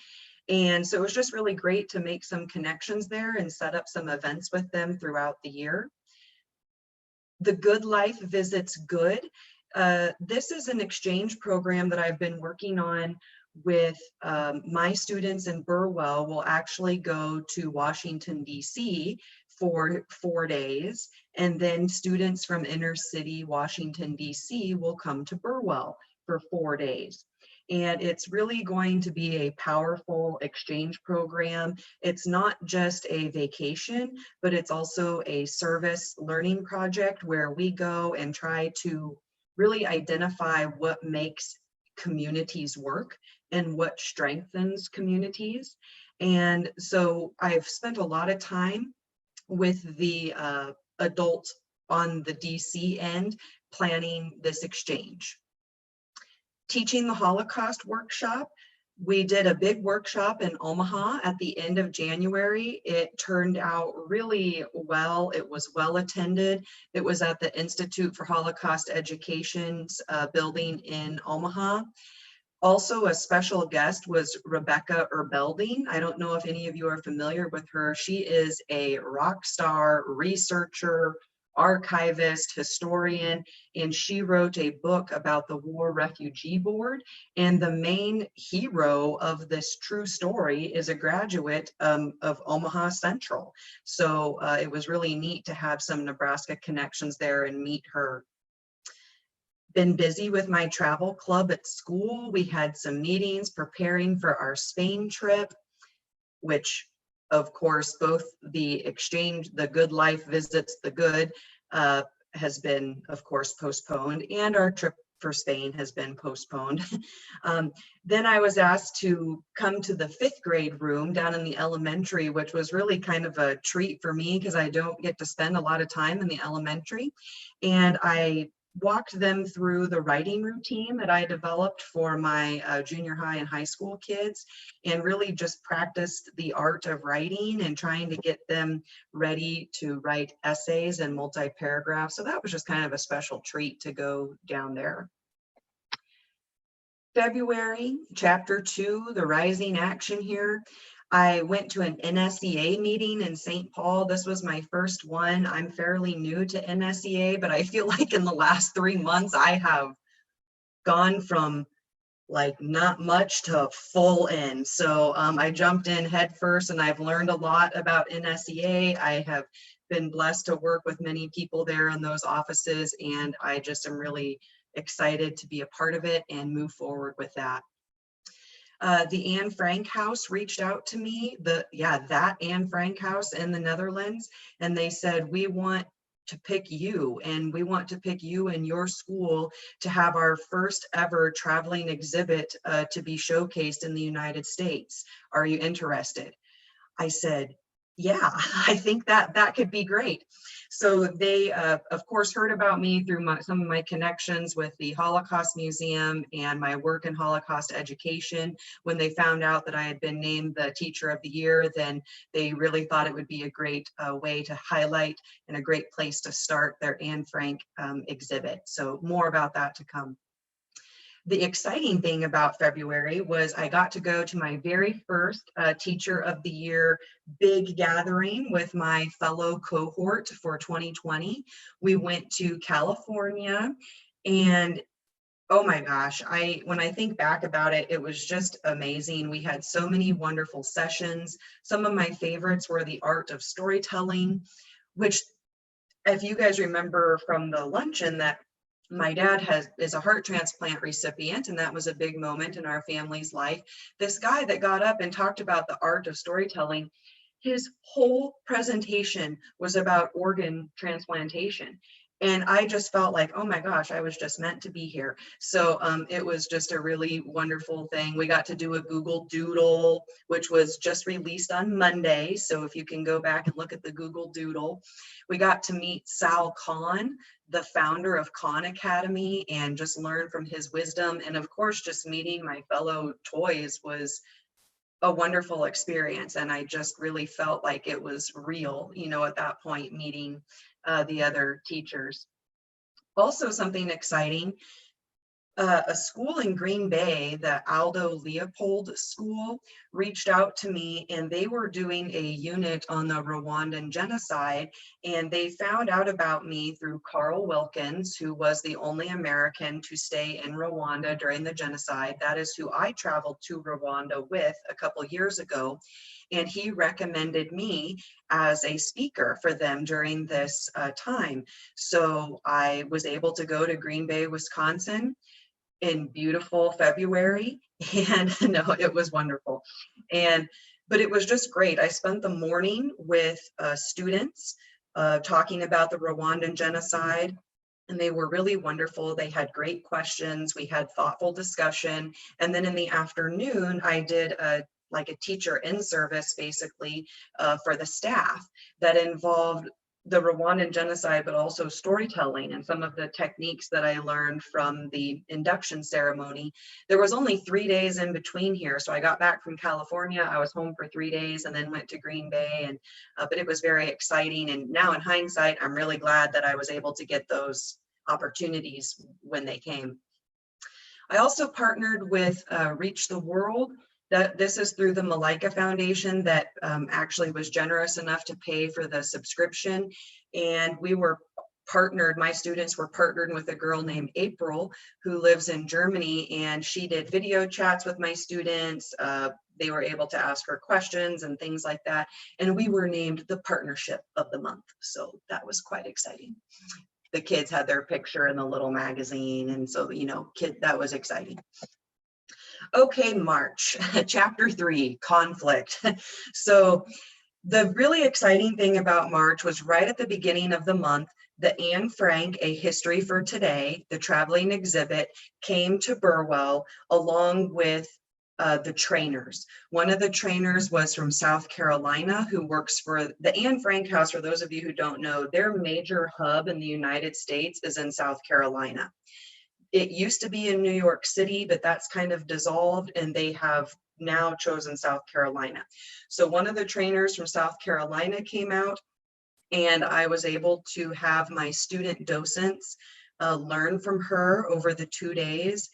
And so it was just really great to make some connections there and set up some events with them throughout the year. The Good Life Visits Good. This is an exchange program that I've been working on with my students in Burwell. Will actually go to Washington, D.C. for 4 days. And then students from inner city Washington, D.C. will come to Burwell for 4 days. And it's really going to be a powerful exchange program. It's not just a vacation, but it's also a service learning project where we go and try to really identify what makes communities work and what strengthens communities. And so I've spent a lot of time with the adults on the DC end planning this exchange. Teaching the Holocaust workshop. We did a big workshop in Omaha at the end of January. It turned out really well. It was well attended. It was at the Institute for Holocaust Education's building in Omaha. Also, a special guest was Rebecca Erbelding. I don't know if any of you are familiar with her. She is a rock star researcher, archivist, historian, and she wrote a book about the War Refugee Board. And the main hero of this true story is a graduate of Omaha Central. So it was really neat to have some Nebraska connections there and meet her. Been busy with my travel club at school. We had some meetings preparing for our Spain trip, which of course, both the exchange, the Good Life Visits the Good has been, of course, postponed, and our trip for Spain has been postponed. Then I was asked to come to the 5th grade room down in the elementary, which was really kind of a treat for me because I don't get to spend a lot of time in the elementary. And I walked them through the writing routine that I developed for my junior high and high school kids, and really just practiced the art of writing and trying to get them ready to write essays and multi-paragraph. So that was just kind of a special treat to go down there. February, chapter 2, the rising action here. I went to an NSEA meeting in St. Paul. This was my first one. I'm fairly new to NSEA, but I feel like in the last 3 months, I have gone from like not much to full in. So I jumped in head first, and I've learned a lot about NSEA. I have been blessed to work with many people there in those offices, and I just am really excited to be a part of it and move forward with that. The Anne Frank House reached out to me, that Anne Frank House in the Netherlands, and they said, we want to pick you, and we want to pick you and your school to have our first ever traveling exhibit to be showcased in the United States. Are you interested? I said, yeah, I think that could be great. So they, of course, heard about me through some of my connections with the Holocaust Museum and my work in Holocaust education. When they found out that I had been named the Teacher of the Year, then they really thought it would be a great way to highlight and a great place to start their Anne Frank exhibit. So more about that to come. The exciting thing about February was I got to go to my very first Teacher of the Year big gathering with my fellow cohort for 2020. We went to California, and oh my gosh, when I think back about it, it was just amazing. We had so many wonderful sessions. Some of my favorites were the art of storytelling, which, if you guys remember from the luncheon, that my dad is a heart transplant recipient, and that was a big moment in our family's life. This guy that got up and talked about the art of storytelling, his whole presentation was about organ transplantation. And I just felt like, oh my gosh, I was just meant to be here. So it was just a really wonderful thing. We got to do a Google Doodle, which was just released on Monday. So if you can go back and look at the Google Doodle. We got to meet Sal Khan, the founder of Khan Academy, and just learn from his wisdom. And of course, just meeting my fellow toys was a wonderful experience. And I just really felt like it was real, at that point, meeting the other teachers. Also, something exciting, a school in Green Bay, the Aldo Leopold School, reached out to me, and they were doing a unit on the Rwandan genocide, and they found out about me through Carl Wilkins, who was the only American to stay in Rwanda during the genocide. That is who I traveled to Rwanda with a couple years ago, and he recommended me as a speaker for them during this time. So I was able to go to Green Bay, Wisconsin in beautiful February, and no, it was wonderful. But it was just great. I spent the morning with students talking about the Rwandan genocide, and they were really wonderful. They had great questions. We had thoughtful discussion. And then in the afternoon, I did a teacher in service, basically, for the staff that involved the Rwandan genocide, but also storytelling and some of the techniques that I learned from the induction ceremony. There was only 3 days in between here. So I got back from California, I was home for 3 days, and then went to Green Bay, and but it was very exciting. And now in hindsight, I'm really glad that I was able to get those opportunities when they came. I also partnered with Reach the World. This is through the Malika Foundation that actually was generous enough to pay for the subscription. And we were partnered, my students were partnered with a girl named April who lives in Germany, and she did video chats with my students. They were able to ask her questions and things like that. And we were named the Partnership of the Month. So that was quite exciting. The kids had their picture in the little magazine. And so, that was exciting. Okay, March, chapter 3, conflict. So the really exciting thing about March was right at the beginning of the month, the Anne Frank, A History for Today, the traveling exhibit, came to Burwell along with the trainers. One of the trainers was from South Carolina, who works for the Anne Frank House. For those of you who don't know, their major hub in the United States is in South Carolina. It used to be in New York City, but that's kind of dissolved, and they have now chosen South Carolina. So one of the trainers from South Carolina came out, and I was able to have my student docents learn from her over the 2 days.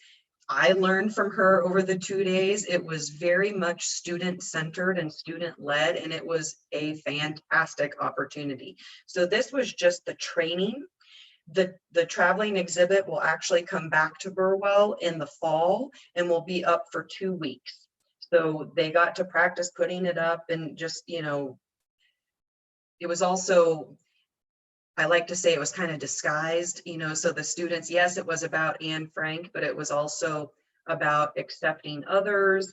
I learned from her over the 2 days. It was very much student-centered and student-led, and it was a fantastic opportunity. So this was just the training. The traveling exhibit will actually come back to Burwell in the fall and will be up for 2 weeks. So they got to practice putting it up, and just, you know, it was also, I like to say it was kind of disguised, you know, so the students, yes, it was about Anne Frank, but it was also about accepting others,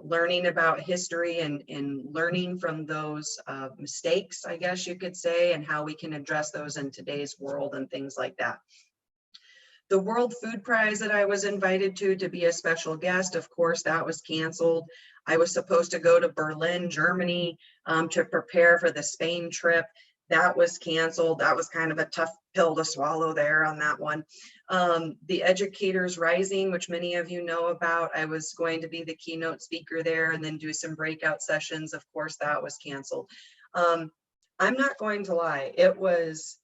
learning about history, and learning from those mistakes, I guess you could say, and how we can address those in today's world and things like that. The World Food Prize that I was invited to be a special guest, of course, that was canceled. I was supposed to go to Berlin, Germany, to prepare for the Spain trip. That was canceled. That was kind of a tough pill to swallow there on that one. The Educators Rising, which many of you know about, I was going to be the keynote speaker there and then do some breakout sessions. Of course, that was canceled. I'm not going to lie, it was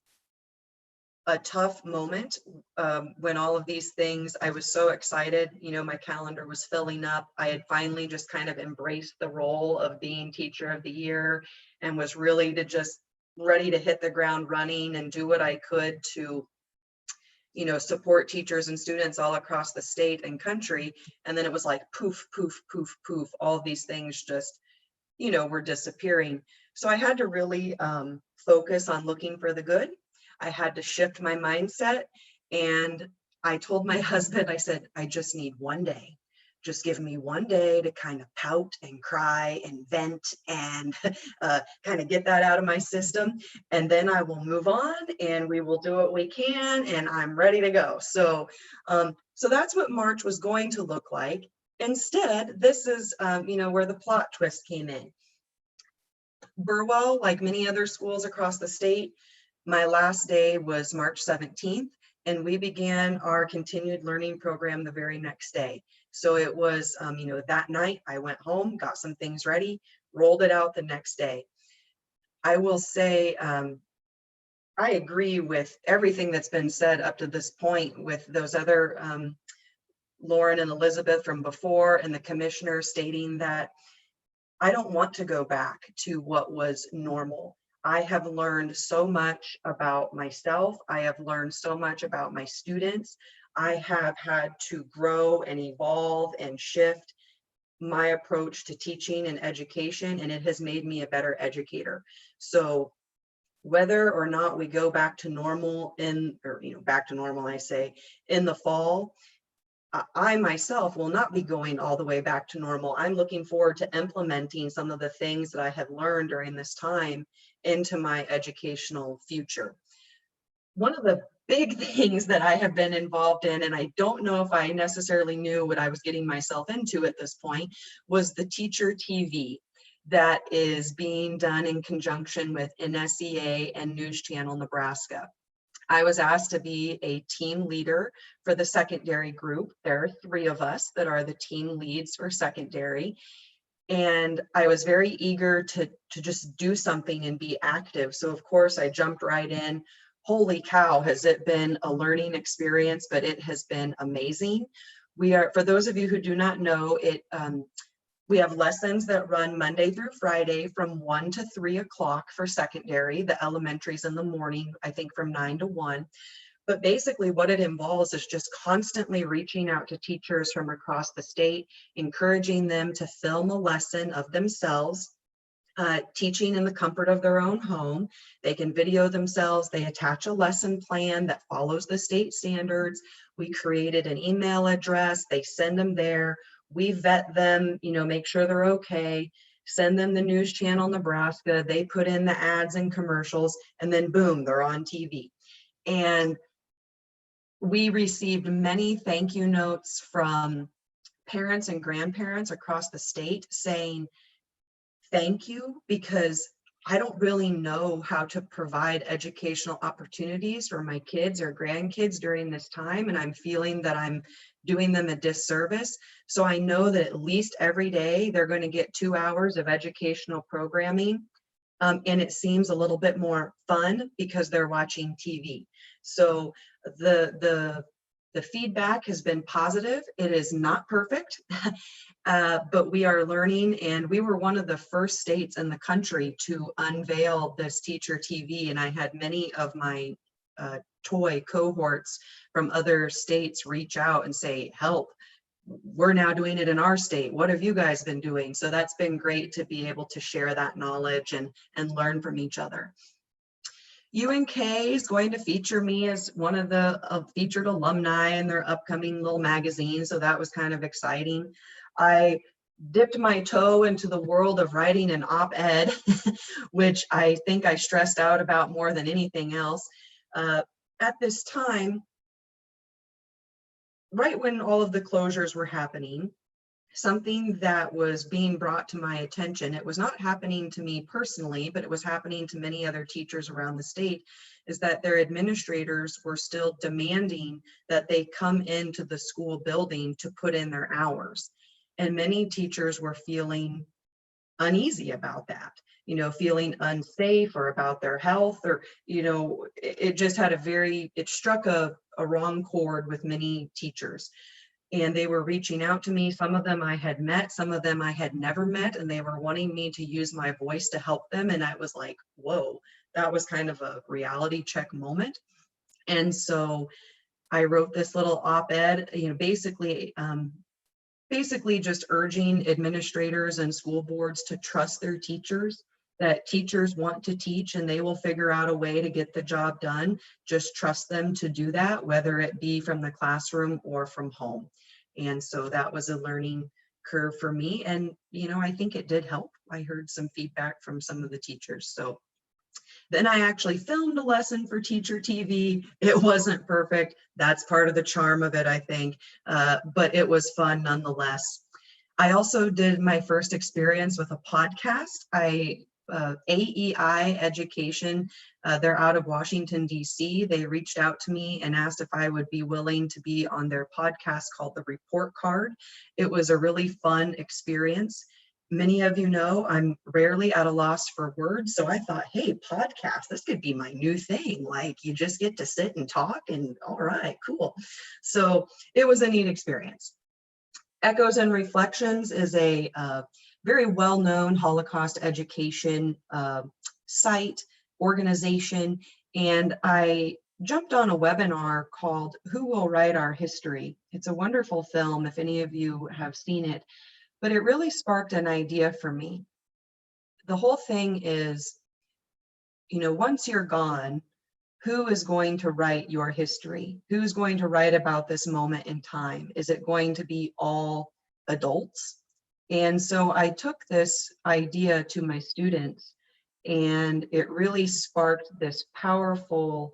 a tough moment when all of these things, I was so excited, you know, my calendar was filling up. I had finally just kind of embraced the role of being Teacher of the Year and was really just ready to hit the ground running and do what I could to, you know, support teachers and students all across the state and country. And then it was like poof, poof, poof, poof, all these things just, you know, were disappearing. So I had to really focus on looking for the good. I had to shift my mindset, and I told my husband, I said, I just need one day. Just give me one day to kind of pout and cry and vent and kind of get that out of my system. And then I will move on and we will do what we can, and I'm ready to go. So, so that's what March was going to look like. Instead, this is, you know, where the plot twist came in. Burwell, like many other schools across the state, my last day was March 17th, and we began our continued learning program the very next day. So it was, you know, that night I went home, got some things ready, rolled it out the next day. I will say, I agree with everything that's been said up to this point with those other Lauren and Elizabeth from before, and the commissioner stating that I don't want to go back to what was normal. I have learned so much about myself. I have learned so much about my students. I have had to grow and evolve and shift my approach to teaching and education, and it has made me a better educator. So whether or not we go back to normal back to normal, I say, in the fall, I myself will not be going all the way back to normal. I'm looking forward to implementing some of the things that I have learned during this time into my educational future. One of the big things that I have been involved in, and I don't know if I necessarily knew what I was getting myself into at this point, was the Teacher TV that is being done in conjunction with NSEA and News Channel Nebraska. I was asked to be a team leader for the secondary group. There are 3 of us that are the team leads for secondary. And I was very eager to just do something and be active. So of course I jumped right in. Holy cow, has it been a learning experience, but it has been amazing. We are, for those of you who do not know, we have lessons that run Monday through Friday from 1 to 3 o'clock for secondary. The elementary's in the morning, I think from 9 to 1. But basically what it involves is just constantly reaching out to teachers from across the state, encouraging them to film a lesson of themselves, teaching in the comfort of their own home. They can video themselves. They attach a lesson plan that follows the state standards. We created an email address. They send them there. We vet them, you know, make sure they're okay, send them the News Channel Nebraska. They put in the ads and commercials, and then boom, they're on TV. And we received many thank you notes from parents and grandparents across the state saying, thank you, because I don't really know how to provide educational opportunities for my kids or grandkids during this time. And I'm feeling that I'm doing them a disservice. So I know that at least every day they're going to get 2 hours of educational programming. And it seems a little bit more fun because they're watching TV. So the feedback has been positive. It is not perfect, but we are learning, and we were one of the first states in the country to unveil this Teacher TV. And I had many of my toy cohorts from other states reach out and say, help, we're now doing it in our state. What have you guys been doing? So that's been great to be able to share that knowledge and learn from each other. UNK is going to feature me as one of the featured alumni in their upcoming little magazine. So that was kind of exciting. I dipped my toe into the world of writing an op-ed, which I think I stressed out about more than anything else. At this time, right when all of the closures were happening, something that was being brought to my attention, it was not happening to me personally, but it was happening to many other teachers around the state, is that their administrators were still demanding that they come into the school building to put in their hours. And many teachers were feeling uneasy about that, you know, feeling unsafe or about their health, or, you know, it just had it struck a wrong chord with many teachers. And they were reaching out to me. Some of them I had met, some of them I had never met, and they were wanting me to use my voice to help them. And I was like, whoa, that was kind of a reality check moment. And so I wrote this little op-ed, you know, basically just urging administrators and school boards to trust their teachers, that teachers want to teach and they will figure out a way to get the job done. Just trust them to do that, whether it be from the classroom or from home. And so that was a learning curve for me. And, you know, I think it did help. I heard some feedback from some of the teachers. So then I actually filmed a lesson for Teacher TV. It wasn't perfect. That's part of the charm of it, I think, but it was fun nonetheless. I also did my first experience with a podcast. AEI Education, they're out of Washington, D.C. They reached out to me and asked if I would be willing to be on their podcast called The Report Card. It was a really fun experience. Many of you know I'm rarely at a loss for words, so I thought, hey, podcast, this could be my new thing. Like, you just get to sit and talk, and all right, cool. So it was a neat experience. Echoes and Reflections is a very well-known Holocaust education site, organization, and I jumped on a webinar called Who Will Write Our History? It's a wonderful film, if any of you have seen it. But it really sparked an idea for me. The whole thing is, you know, once you're gone, who is going to write your history? Who's going to write about this moment in time? Is it going to be all adults? And so I took this idea to my students, and it really sparked this powerful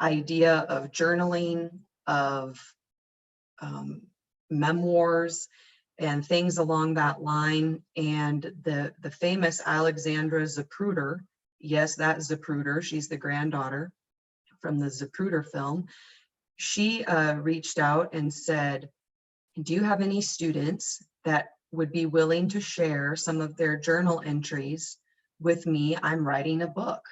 idea of journaling, of memoirs, and things along that line. And the famous Alexandra Zapruder, yes, that Zapruder, she's the granddaughter from the Zapruder film. She reached out and said, do you have any students that would be willing to share some of their journal entries with me? I'm writing a book.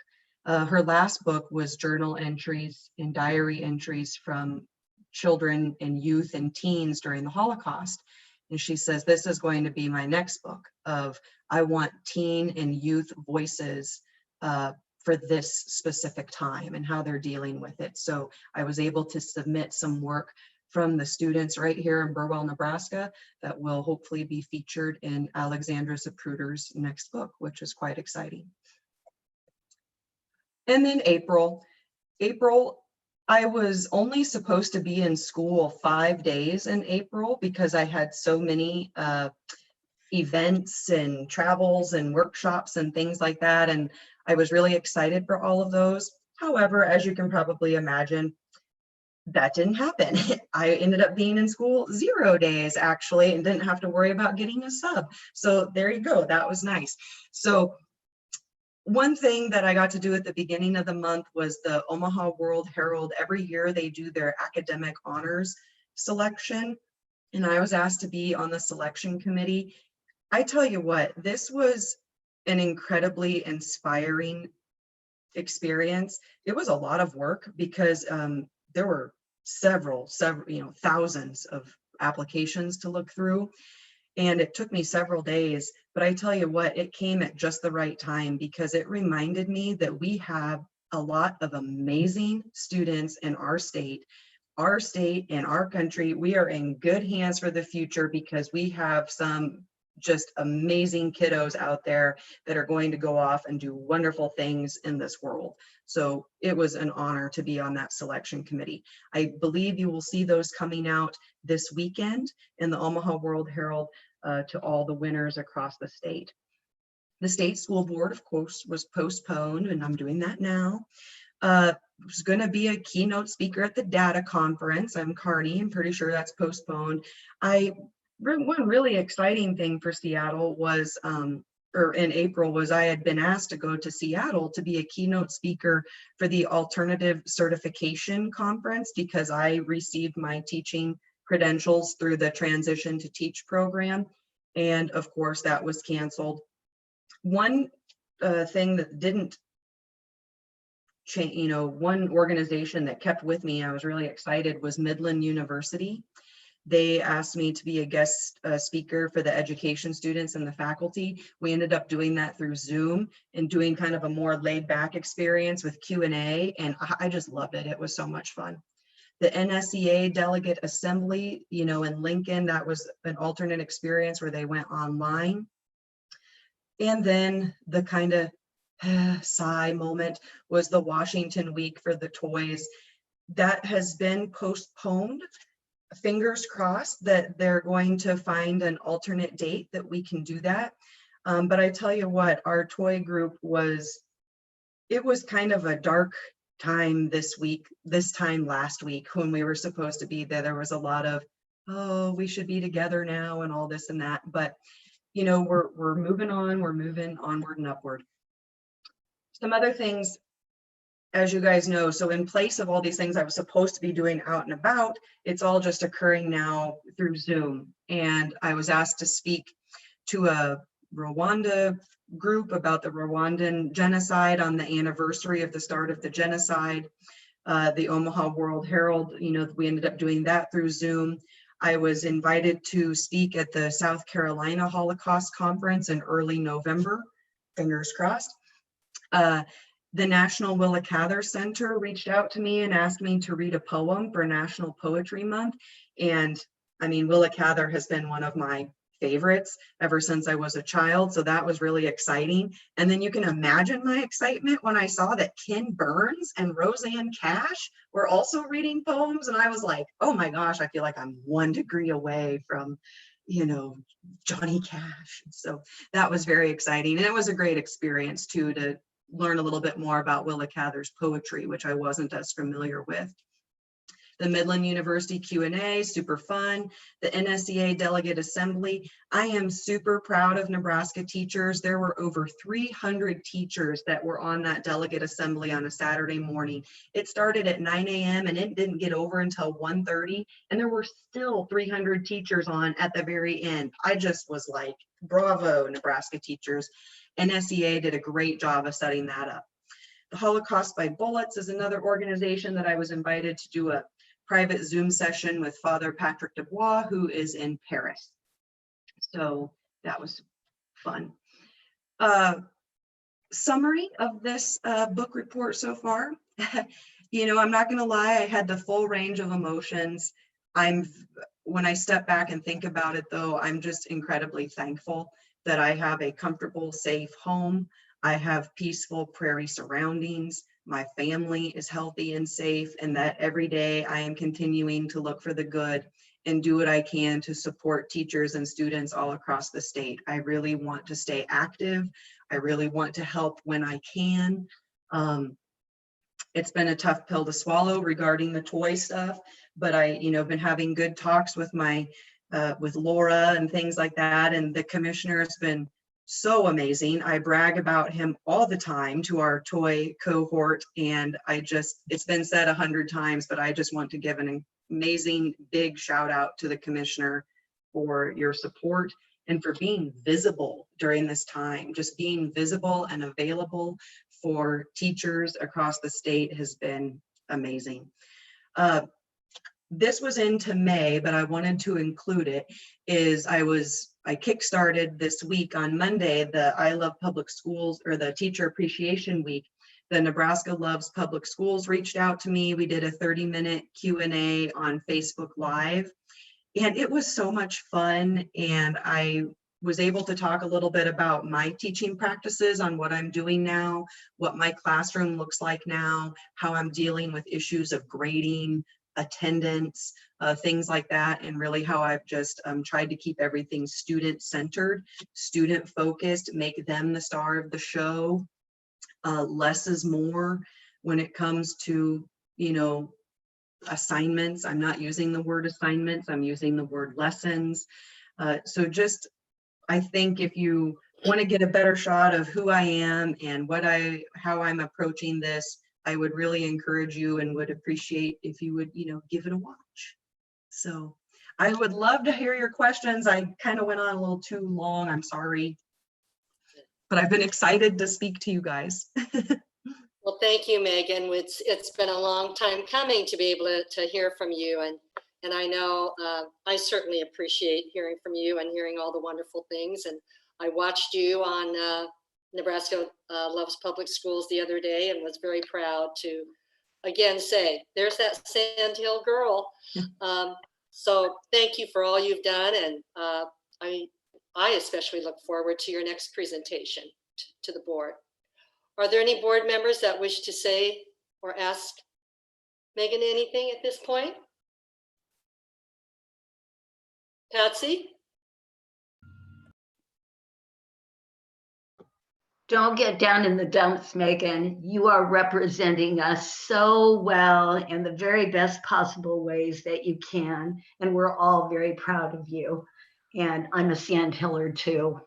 Her last book was journal entries and diary entries from children and youth and teens during the Holocaust. And she says, this is going to be my next book of, I want teen and youth voices for this specific time and how they're dealing with it. So I was able to submit some work from the students right here in Burwell, Nebraska, that will hopefully be featured in Alexandra Zapruder's next book, which is quite exciting. And then April, I was only supposed to be in school 5 days in April because I had so many events and travels and workshops and things like that. And I was really excited for all of those. However, as you can probably imagine, that didn't happen. I ended up being in school 0 days actually, and didn't have to worry about getting a sub. So there you go, that was nice. So one thing that I got to do at the beginning of the month was the Omaha World Herald. Every year they do their academic honors selection, and I was asked to be on the selection committee. I tell you what, this was an incredibly inspiring experience. It was a lot of work because there were several, thousands of applications to look through. And it took me several days, but I tell you what, it came at just the right time because it reminded me that we have a lot of amazing students in our state and our country. We are in good hands for the future because we have some just amazing kiddos out there that are going to go off and do wonderful things in this world. So it was an honor to be on that selection committee. I believe you will see those coming out this weekend in the Omaha World Herald to all the winners across the state. The state school board, of course, was postponed, and I'm doing that now. Was going to be a keynote speaker at the data conference. I'm Carney. I'm pretty sure that's postponed. One really exciting thing for Seattle was, or in April, was I had been asked to go to Seattle to be a keynote speaker for the Alternative Certification Conference because I received my teaching credentials through the Transition to Teach program. And of course, that was canceled. One thing that didn't change, one organization that kept with me, I was really excited, was Midland University. They asked me to be a guest speaker for the education students and the faculty. We ended up doing that through Zoom and doing kind of a more laid back experience with Q&A. And I just loved it. It was so much fun. The NSEA Delegate Assembly, in Lincoln, that was an alternate experience where they went online. And then the kind of sigh moment was the Washington Week for the toys. That has been postponed. Fingers crossed that they're going to find an alternate date that we can do that. But I tell you what, our toy group it was kind of a dark time this time last week when we were supposed to be there. There was a lot of, oh, we should be together now and all this and that. But, we're moving on, we're moving onward and upward. Some other things, as you guys know, so in place of all these things I was supposed to be doing out and about, it's all just occurring now through Zoom. And I was asked to speak to a Rwanda group about the Rwandan genocide on the anniversary of the start of the genocide. The Omaha World Herald, we ended up doing that through Zoom. I was invited to speak at the South Carolina Holocaust Conference in early November, fingers crossed. The National Willa Cather Center reached out to me and asked me to read a poem for National Poetry Month. And I mean, Willa Cather has been one of my favorites ever since I was a child. So that was really exciting. And then you can imagine my excitement when I saw that Ken Burns and Roseanne Cash were also reading poems. And I was like, oh my gosh, I feel like I'm 1 degree away from, Johnny Cash. So that was very exciting. And it was a great experience too, to learn a little bit more about Willa Cather's poetry, which I wasn't as familiar with. The Midland University Q&A, super fun. The NSEA Delegate Assembly. I am super proud of Nebraska teachers. There were over 300 teachers that were on that Delegate Assembly on a Saturday morning. It started at 9 a.m. and it didn't get over until 1:30. And there were still 300 teachers on at the very end. I just was like, bravo, Nebraska teachers. NSEA did a great job of setting that up. The Holocaust by Bullets is another organization that I was invited to do a private Zoom session with Father Patrick Dubois, who is in Paris. So that was fun. Summary of this book report so far. I'm not going to lie, I had the full range of emotions. When I step back and think about it though, I'm just incredibly thankful that I have a comfortable, safe home. I have peaceful prairie surroundings. My family is healthy and safe, and that every day I am continuing to look for the good and do what I can to support teachers and students all across the state. I really want to stay active. I really want to help when I can. It's been a tough pill to swallow regarding the toy stuff, but I, been having good talks with with Laura and things like that. And the commissioner has been so amazing. I brag about him all the time to our toy cohort. And it's been said 100 times, but I just want to give an amazing big shout out to the commissioner for your support and for being visible during this time. Just being visible and available for teachers across the state has been amazing. This was into May, but I wanted to include it, I kickstarted this week on Monday, the I Love Public Schools, or the Teacher Appreciation Week, The Nebraska Loves Public Schools reached out to me. We did a 30-minute Q&A on Facebook Live, and it was so much fun. And I was able to talk a little bit about my teaching practices, on what I'm doing now, what my classroom looks like now, how I'm dealing with issues of grading, attendance, things like that, and really how I've just tried to keep everything student-centered, student-focused, make them the star of the show. Less is more when it comes to, you know, assignments. I'm not using the word assignments, I'm using the word lessons. So just, I think if you want to get a better shot of who I am and how I'm approaching this, I would really encourage you and would appreciate if you would, you know, give it a watch. So I would love to hear your questions. I kind of went on a little too long, I'm sorry, but I've been excited to speak to you guys. Well, thank you, Megan. It's been a long time coming to be able to hear from you. And I know I certainly appreciate hearing from you and hearing all the wonderful things. And I watched you on Nebraska Loves Public Schools the other day and was very proud to again say, there's that Sand Hill girl. So thank you for all you've done. And I especially look forward to your next presentation to the board. Are there any board members that wish to say or ask Megan anything at this point? Patsy? Don't get down in the dumps, Megan. You are representing us so well in the very best possible ways that you can. And we're all very proud of you. And I'm a sandhiller too.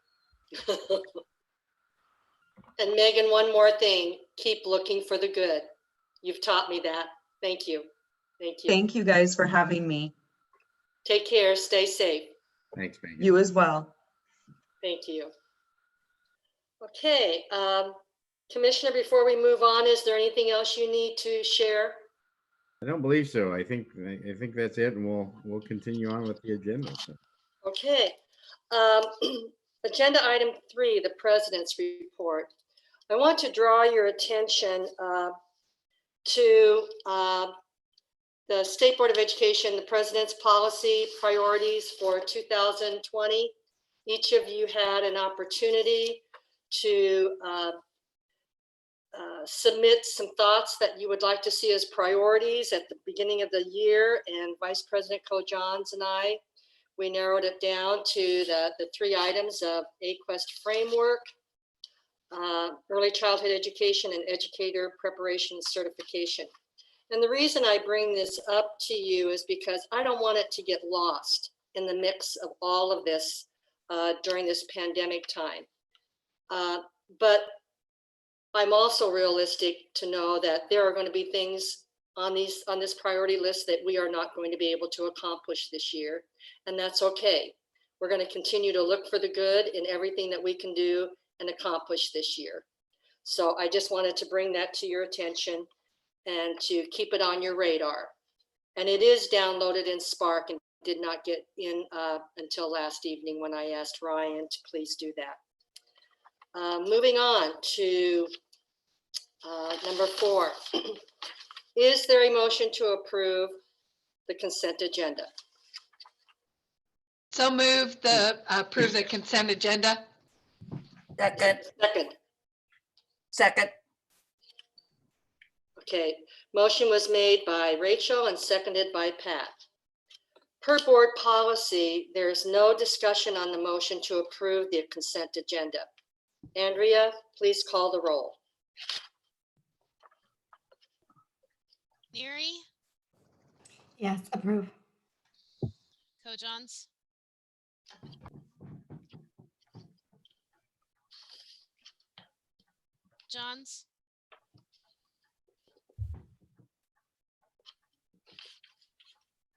And Megan, one more thing, keep looking for the good. You've taught me that. Thank you. Thank you. Thank you guys for having me. Take care, stay safe. Thanks, Megan. You as well. Thank you. Okay, Commissioner, before we move on, is there anything else you need to share? I don't believe so. I think that's it, and we'll continue on with the agenda. So. Okay. Agenda item 3, the President's report. I want to draw your attention to the State Board of Education, the President's policy priorities for 2020. Each of you had an opportunity to submit some thoughts that you would like to see as priorities at the beginning of the year, and Vice President Co-Johns and I, we narrowed it down to the 3 items of AQuESTT framework, early childhood education, and educator preparation and certification. And the reason I bring this up to you is because I don't want it to get lost in the mix of all of this during this pandemic time. But I'm also realistic to know that there are going to be things on this priority list that we are not going to be able to accomplish this year, and that's okay. We're going to continue to look for the good in everything that we can do and accomplish this year. So I just wanted to bring that to your attention and to keep it on your radar. And it is downloaded in Spark and did not get in until last evening when I asked Ryan to please do that. Moving on to number 4. Is there a motion to approve the consent agenda? So move approve the consent agenda. Second. Okay, motion was made by Rachel and seconded by Pat. Per board policy, there's no discussion on the motion to approve the consent agenda. Andrea, please call the roll. Neary, Yes, approve. Co-Johns, Johns,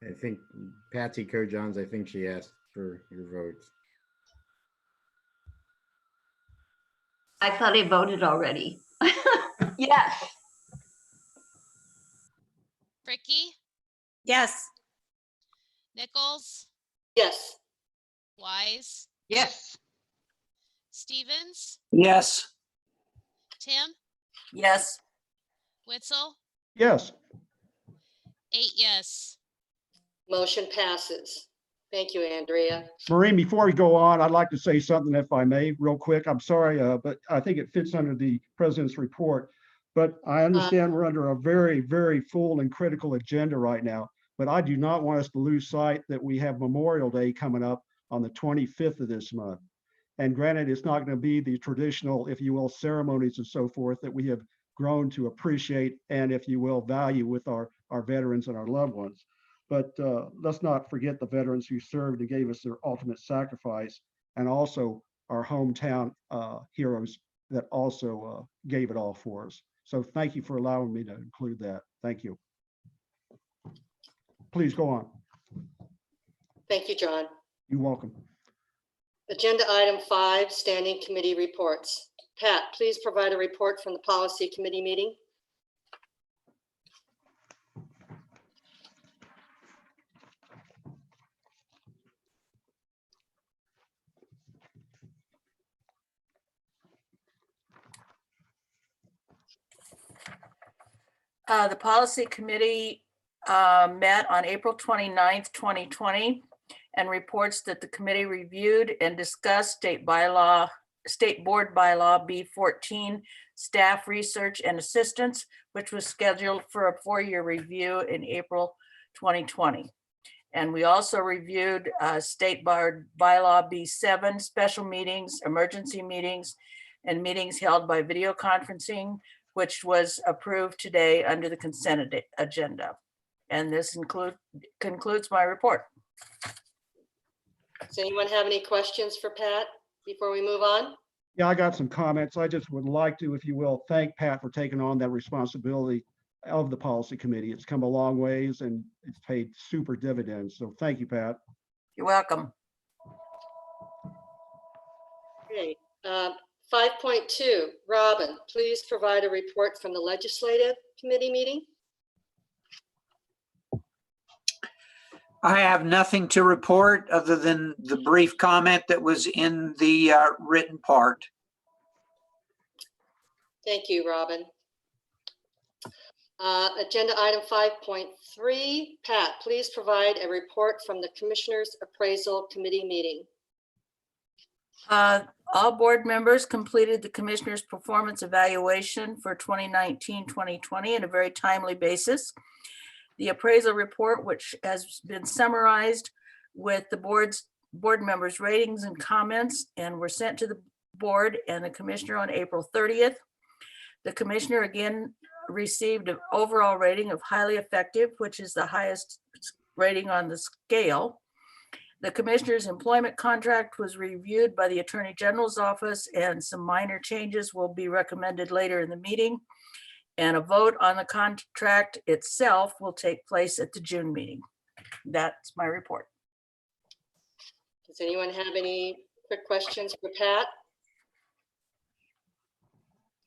I think Patsy Co-Johns, I think she asked for your votes. I thought I voted already. Yes. Fricky, Yes. Nichols, Yes. Wise, Yes. Stevens, Yes. Tim, Yes. Witzel, Yes. 8 yes. Motion passes. Thank you, Andrea. Maureen, before we go on, I'd like to say something, if I may, real quick. I'm sorry, but I think it fits under the president's report. But I understand we're under a very, very full and critical agenda right now. But I do not want us to lose sight that we have Memorial Day coming up on the 25th of this month. And granted, it's not going to be the traditional, if you will, ceremonies and so forth that we have grown to appreciate and, if you will, value with our veterans and our loved ones. But let's not forget the veterans who served and gave us their ultimate sacrifice, and also our hometown heroes that also gave it all for us. So thank you for allowing me to include that. Thank you. Please go on. Thank you, John. You're welcome. Agenda item 5, standing committee reports. Pat, please provide a report from the policy committee meeting. The policy committee met on April 29th, 2020, and reports that the committee reviewed and discussed state board bylaw B14, staff research and assistance, which was scheduled for a 4-year review in April 2020. And we also reviewed state board bylaw B7, special meetings, emergency meetings, and meetings held by video conferencing, which was approved today under the consent agenda. And this concludes my report. Does anyone have any questions for Pat before we move on? Yeah, I got some comments. I just would like to, if you will, thank Pat for taking on that responsibility of the policy committee. It's come a long ways and it's paid super dividends. So thank you, Pat. You're welcome. Okay. 5.2, Robin, please provide a report from the legislative committee meeting. I have nothing to report other than the brief comment that was in the written part. Thank you, Robin. Agenda item 5.3, Pat, please provide a report from the Commissioners' Appraisal Committee meeting. All board members completed the commissioner's performance evaluation for 2019-2020 in a very timely basis. The appraisal report, which has been summarized with the board members' ratings and comments, and were sent to the board and the commissioner on April 30th. The commissioner again received an overall rating of highly effective, which is the highest rating on the scale. The commissioner's employment contract was reviewed by the Attorney General's office, and some minor changes will be recommended later in the meeting. And a vote on the contract itself will take place at the June meeting. That's my report. Does anyone have any quick questions for Pat?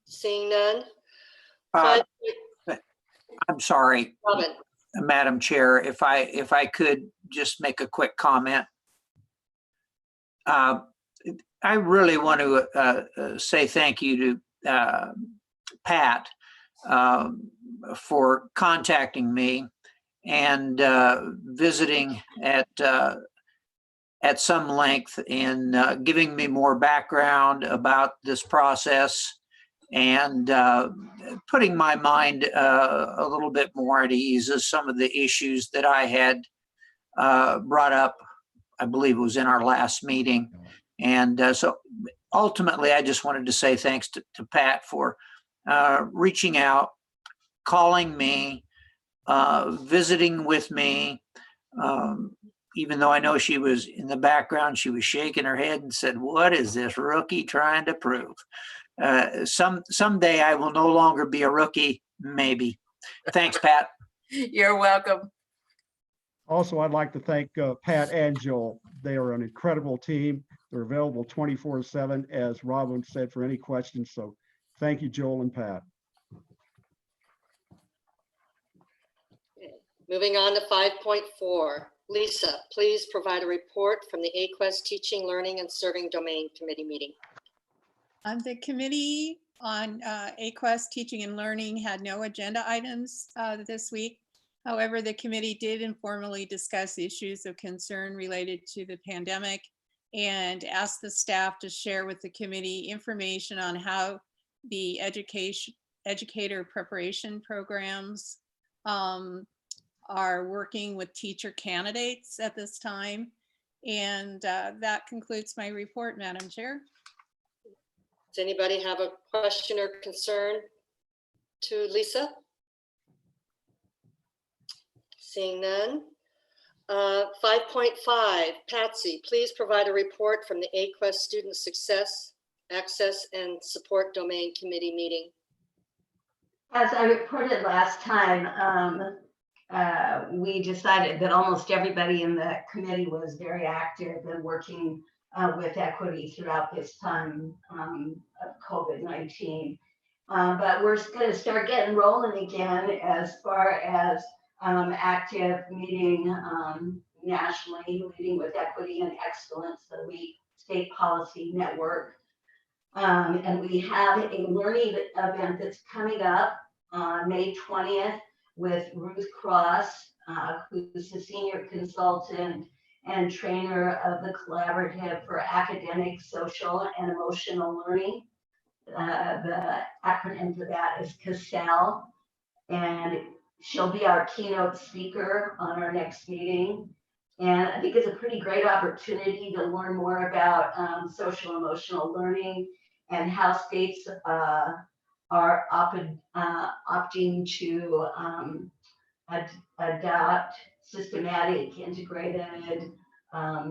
Seeing none. I'm sorry, Robin. Madam Chair, if I could just make a quick comment. I really want to say thank you to Pat for contacting me and visiting at some length and giving me more background about this process and putting my mind a little bit more at ease as some of the issues that I had brought up, I believe it was in our last meeting. And so ultimately, I just wanted to say thanks to Pat for reaching out, calling me, visiting with me. Even though I know she was in the background, she was shaking her head and said, "What is this rookie trying to prove?" Someday I will no longer be a rookie, maybe. Thanks, Pat. You're welcome. Also, I'd like to thank Pat and Joel. They are an incredible team. They're available 24/7, as Robin said, for any questions. So thank you, Joel and Pat. Moving on to 5.4. Lisa, please provide a report from the AQuESTT Teaching, Learning, and Serving Domain Committee meeting. The committee on AQuEST Teaching and Learning had no agenda items this week. However, the committee did informally discuss issues of concern related to the pandemic and asked the staff to share with the committee information on how the educator preparation programs are working with teacher candidates at this time. And that concludes my report, Madam Chair. Does anybody have a question or concern to Lisa? Seeing none. 5.5, Patsy, please provide a report from the AQuEST Student Success, Access, and Support Domain Committee meeting. As I reported last time, we decided that almost everybody in the committee was very active and working with equity throughout this time of COVID-19. But we're going to start getting rolling again as far as active meeting nationally, leading with equity and excellence, the LEAP State Policy Network. And we have a learning event that's coming up on May 20th with Ruth Cross, who's the senior consultant and trainer of the Collaborative for Academic, Social, and Emotional Learning. The acronym for that is CASEL, and she'll be our keynote speaker on our next meeting. And I think it's a pretty great opportunity to learn more about social emotional learning and how states are opting to adopt systematic integrated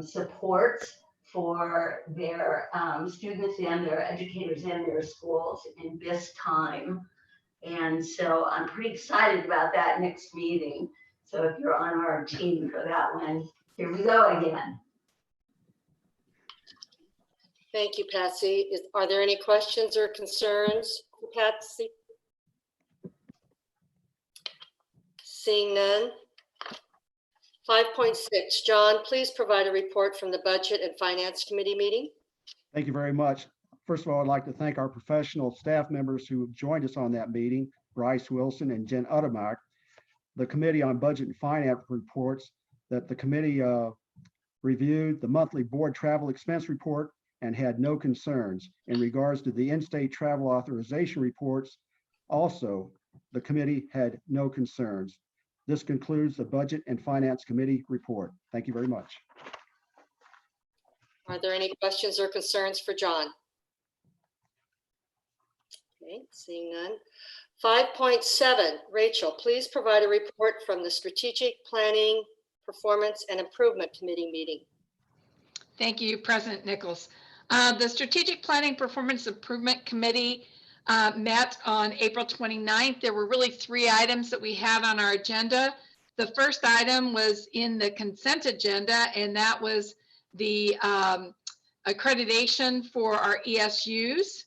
supports for their students and their educators in their schools in this time. And so I'm pretty excited about that next meeting. So if you're on our team for that one, here we go again. Thank you, Patsy. Are there any questions or concerns for Patsy? Seeing none. 5.6, John, please provide a report from the Budget and Finance Committee meeting. Thank you very much. First of all, I'd like to thank our professional staff members who have joined us on that meeting, Bryce Wilson and Jen Udemack. The Committee on Budget and Finance reports that the committee reviewed the monthly board travel expense report and had no concerns. In regards to the in-state travel authorization reports, also, the committee had no concerns. This concludes the Budget and Finance Committee report. Thank you very much. Are there any questions or concerns for John? Okay, seeing none. 5.7, Rachel, please provide a report from the Strategic Planning, Performance, and Improvement Committee meeting. Thank you, President Nichols. The Strategic Planning Performance Improvement Committee met on April 29th. There were really 3 items that we had on our agenda. The first item was in the consent agenda, and that was the accreditation for our ESUs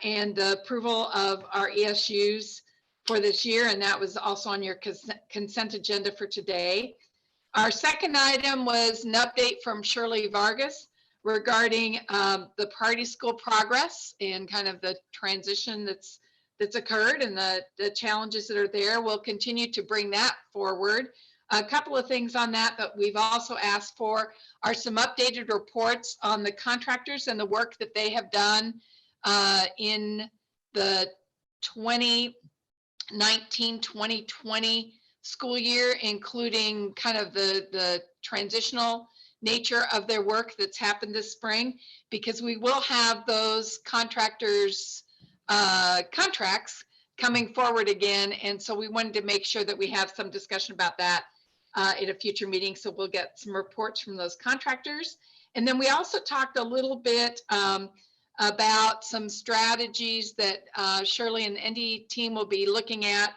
and the approval of our ESUs for this year, and that was also on your consent agenda for today. Our second item was an update from Shirley Vargas regarding the priority school progress and kind of the transition that's occurred and the challenges that are there. We'll continue to bring that forward. A couple of things on that, but we've also asked for are some updated reports on the contractors and the work that they have done in the 2019-2020 school year, including kind of the transitional nature of their work that's happened this spring, because we will have those contractors contracts coming forward again. And so we wanted to make sure that we have some discussion about that in a future meeting. So we'll get some reports from those contractors. And then we also talked a little bit about some strategies that Shirley and the ND team will be looking at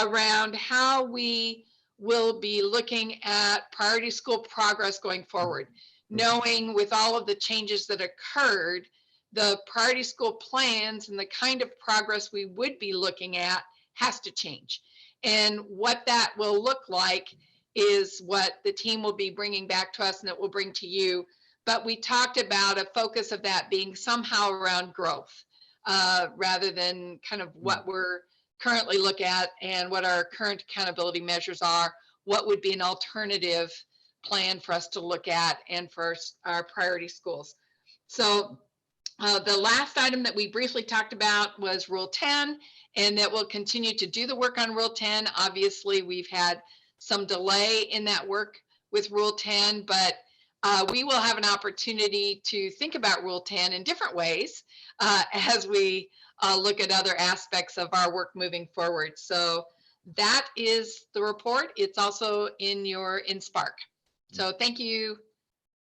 around how we will be looking at priority school progress going forward, knowing with all of the changes that occurred, the priority school plans and the kind of progress we would be looking at has to change. And what that will look like is what the team will be bringing back to us and that we'll bring to you. But we talked about a focus of that being somehow around growth. rather than kind of what we're currently look at and what our current accountability measures are, what would be an alternative plan for us to look at and for our priority schools. So the last item that we briefly talked about was Rule 10, and that we'll continue to do the work on Rule 10. Obviously, we've had some delay in that work with Rule 10, but we will have an opportunity to think about Rule 10 in different ways as we look at other aspects of our work moving forward. So that is the report. It's also in Spark. So thank you,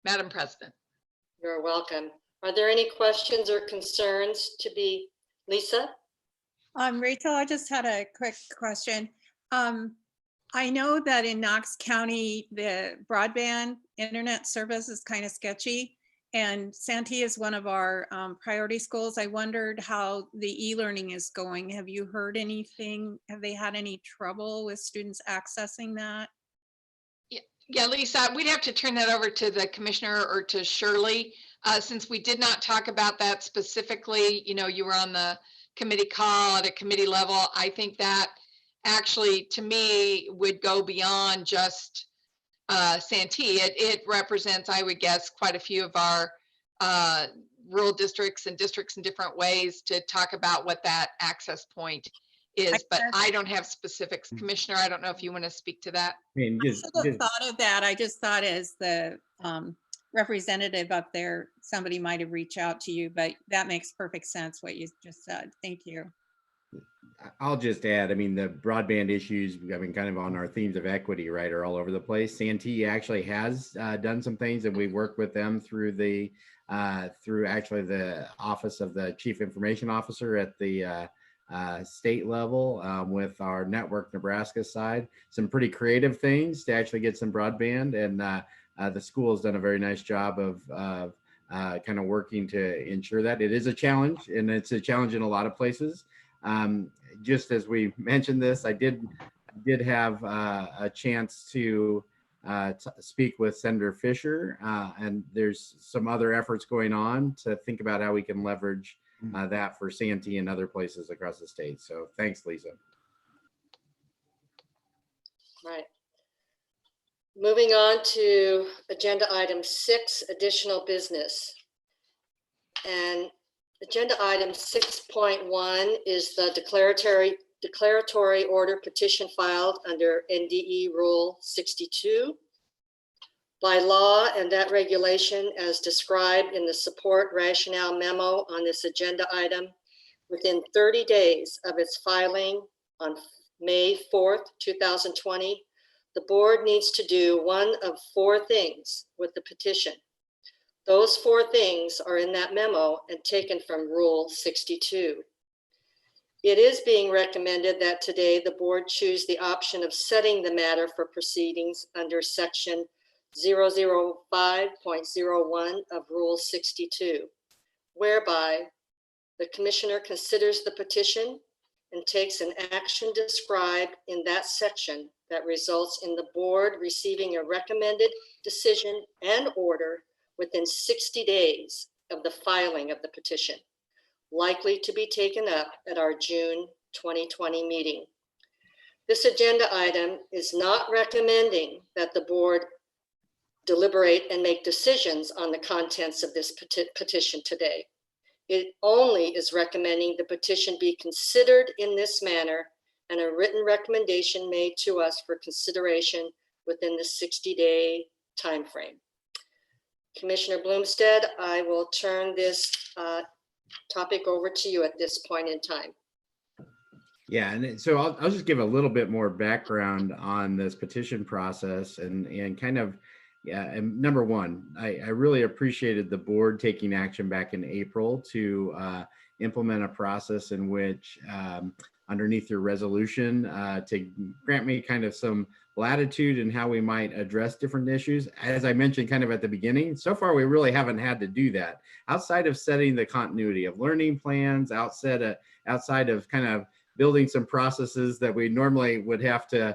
Madam President. You're welcome. Are there any questions or concerns to be, Lisa? Rachel, I just had a quick question. I know that in Knox County, the broadband internet service is kind of sketchy, and Santee is one of our priority schools. I wondered how the e-learning is going. Have you heard anything? Have they had any trouble with students accessing that? Yeah, Lisa, we'd have to turn that over to the commissioner or to Shirley. Since we did not talk about that specifically, you know, you were on the committee call at a committee level. I think that actually, to me, would go beyond just Santee. It represents, I would guess, quite a few of our rural districts and districts in different ways to talk about what that access point is, but I don't have specifics. Commissioner, I don't know if you want to speak to that. I should have thought of that. I just thought as the representative up there, somebody might have reached out to you, but that makes perfect sense what you just said. Thank you. I'll just add, I mean, the broadband issues, I mean, kind of on our themes of equity, right, are all over the place. Santee actually has done some things, and we work with them through the through actually the office of the Chief Information Officer at the state level with our Network Nebraska side. Some pretty creative things to actually get some broadband, and the school has done a very nice job of kind of working to ensure that. It is a challenge, and it's a challenge in a lot of places. Just as we mentioned this, I did have a chance to speak with Senator Fisher, and there's some other efforts going on to think about how we can leverage that for Santee and other places across the state. So thanks, Lisa. Right. Moving on to agenda item 6, additional business. And agenda item 6.1 is the declaratory order petition filed under NDE Rule 62. By law and that regulation as described in the support rationale memo on this agenda item, within 30 days of its filing on May 4th, 2020, the board needs to do one of 4 things with the petition. Those 4 things are in that memo and taken from Rule 62. It is being recommended that today the board choose the option of setting the matter for proceedings under section 005.01 of Rule 62, whereby the commissioner considers the petition and takes an action described in that section that results in the board receiving a recommended decision and order within 60 days of the filing of the petition, likely to be taken up at our June 2020 meeting. This agenda item is not recommending that the board deliberate and make decisions on the contents of this petition today. It only is recommending the petition be considered in this manner and a written recommendation made to us for consideration within the 60-day timeframe. Commissioner Bloomstead, I will turn this topic over to you at this point in time. Yeah, and so I'll just give a little bit more background on this petition process and kind of, yeah, and number one, I really appreciated the board taking action back in April to implement a process in which underneath your resolution to grant me kind of some latitude in how we might address different issues. As I mentioned kind of at the beginning, so far we really haven't had to do that. Outside of setting the continuity of learning plans, outside of kind of building some processes that we normally would have to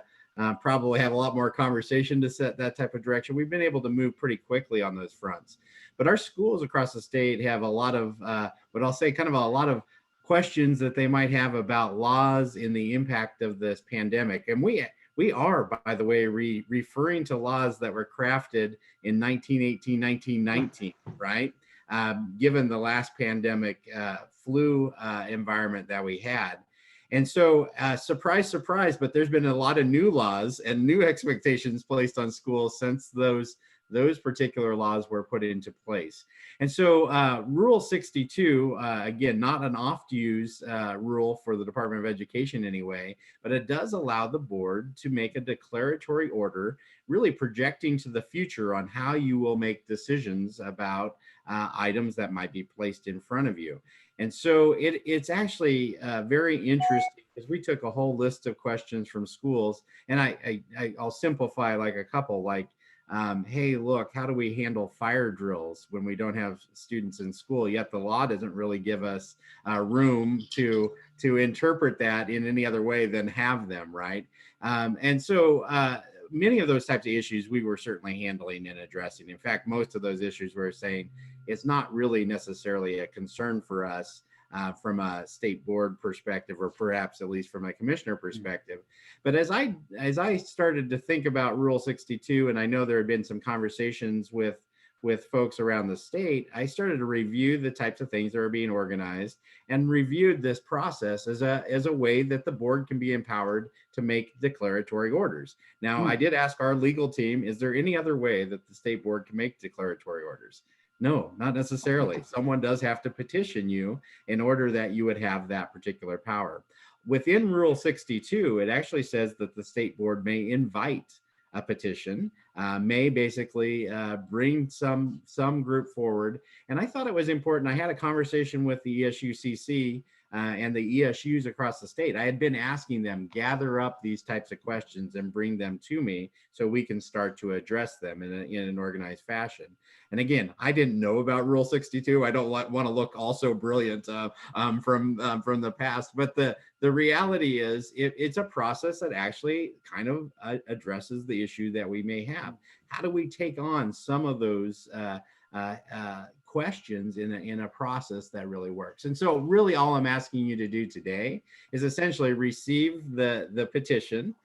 probably have a lot more conversation to set that type of direction, we've been able to move pretty quickly on those fronts. But our schools across the state have a lot of, what I'll say, kind of a lot of questions that they might have about laws and the impact of this pandemic. And we are, by the way, referring to laws that were crafted in 1918, 1919, right? Given the last pandemic flu environment that we had. And so, surprise, surprise, but there's been a lot of new laws and new expectations placed on schools since those particular laws were put into place. And so Rule 62, again, not an oft-used rule for the Department of Education anyway, but it does allow the board to make a declaratory order, really projecting to the future on how you will make decisions about items that might be placed in front of you. And so it's actually very interesting because we took a whole list of questions from schools, and I'll simplify like a couple, like, hey, look, how do we handle fire drills when we don't have students in school? Yet the law doesn't really give us room to interpret that in any other way than have them, right? And so many of those types of issues we were certainly handling and addressing. In fact, most of those issues we're saying it's not really necessarily a concern for us from a state board perspective, or perhaps at least from a commissioner perspective. But as I started to think about Rule 62, and I know there had been some conversations with folks around the state, I started to review the types of things that are being organized and reviewed this process as a way that the board can be empowered to make declaratory orders. Now, I did ask our legal team, is there any other way that the state board can make declaratory orders? No, not necessarily. Someone does have to petition you in order that you would have that particular power. Within Rule 62, it actually says that the state board may invite a petition, may basically bring some group forward. And I thought it was important. I had a conversation with the ESUCC and the ESUs across the state. I had been asking them, gather up these types of questions and bring them to me so we can start to address them in an organized fashion. And again, I didn't know about Rule 62. I don't want to look also brilliant from the past, but the reality is it's a process that actually kind of addresses the issue that we may have. How do we take on some of those questions in a process that really works? And so really all I'm asking you to do today is essentially receive the petition,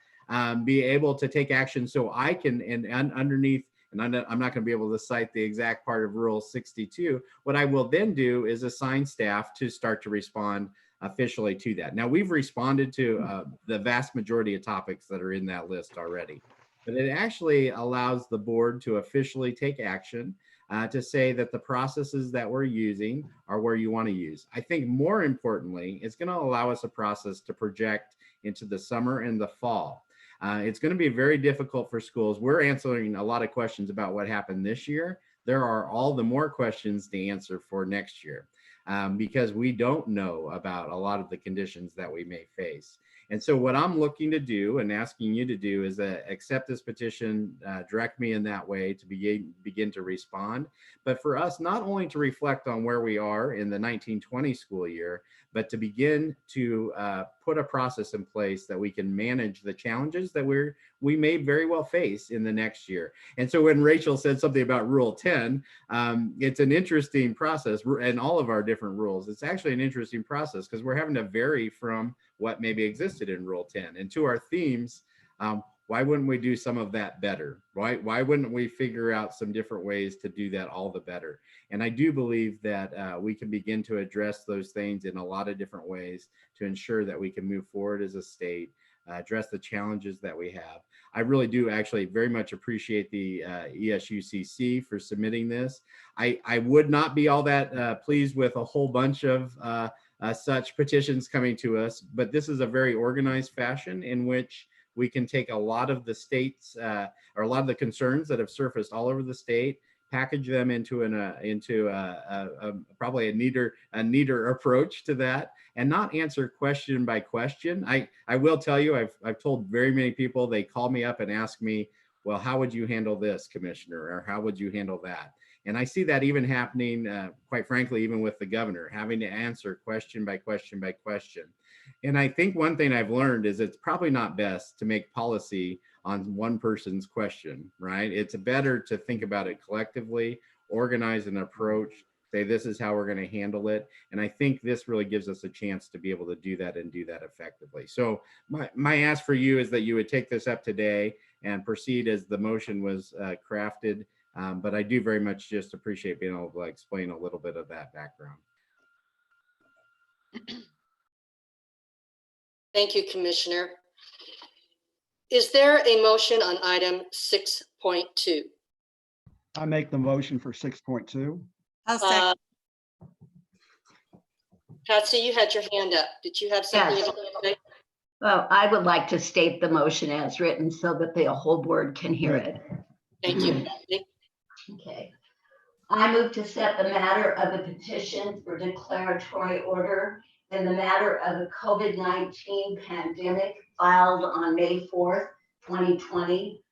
be able to take action so I can, and underneath, and I'm not going to be able to cite the exact part of Rule 62. What I will then do is assign staff to start to respond officially to that. Now, we've responded to the vast majority of topics that are in that list already, but it actually allows the board to officially take action to say that the processes that we're using are where you want to use. I think more importantly, it's going to allow us a process to project into the summer and the fall. It's going to be very difficult for schools. We're answering a lot of questions about what happened this year. There are all the more questions to answer for next year because we don't know about a lot of the conditions that we may face. And so what I'm looking to do and asking you to do is accept this petition, direct me in that way to begin to respond. But for us, not only to reflect on where we are in the 1920 school year, but to begin to put a process in place that we can manage the challenges that we may very well face in the next year. And so when Rachel said something about Rule 10, it's an interesting process, and all of our different rules. It's actually an interesting process because we're having to vary from what maybe existed in Rule 10. And to our themes, why wouldn't we do some of that better, right? Why wouldn't we figure out some different ways to do that all the better? And I do believe that we can begin to address those things in a lot of different ways to ensure that we can move forward as a state, address the challenges that we have. I really do actually very much appreciate the ESUCC for submitting this. I would not be all that pleased with a whole bunch of such petitions coming to us, but this is a very organized fashion in which we can take a lot of the states or a lot of the concerns that have surfaced all over the state, package them into probably a neater approach to that, and not answer question by question. I will tell you, I've told very many people, they call me up and ask me, well, how would you handle this, Commissioner, or how would you handle that? And I see that even happening, quite frankly, even with the governor, having to answer question by question by question. And I think one thing I've learned is it's probably not best to make policy on one person's question, right? It's better to think about it collectively, organize an approach say this is how we're going to handle it. And I think this really gives us a chance to be able to do that and do that effectively. So my ask for you is that you would take this up today and proceed as the motion was crafted. But I do very much just appreciate being able to explain a little bit of that background. Thank you, Commissioner. Is there a motion on item 6.2? I make the motion for 6.2. I'll second. Patsy, you had your hand up. Did you have something Yes. you'd like to say? Well, I would like to state the motion as written so that the whole board can hear it. Thank you, Patsy. Okay. I move to set the matter of the petition for declaratory order in the matter of the COVID-19 pandemic filed on May 4th, 2020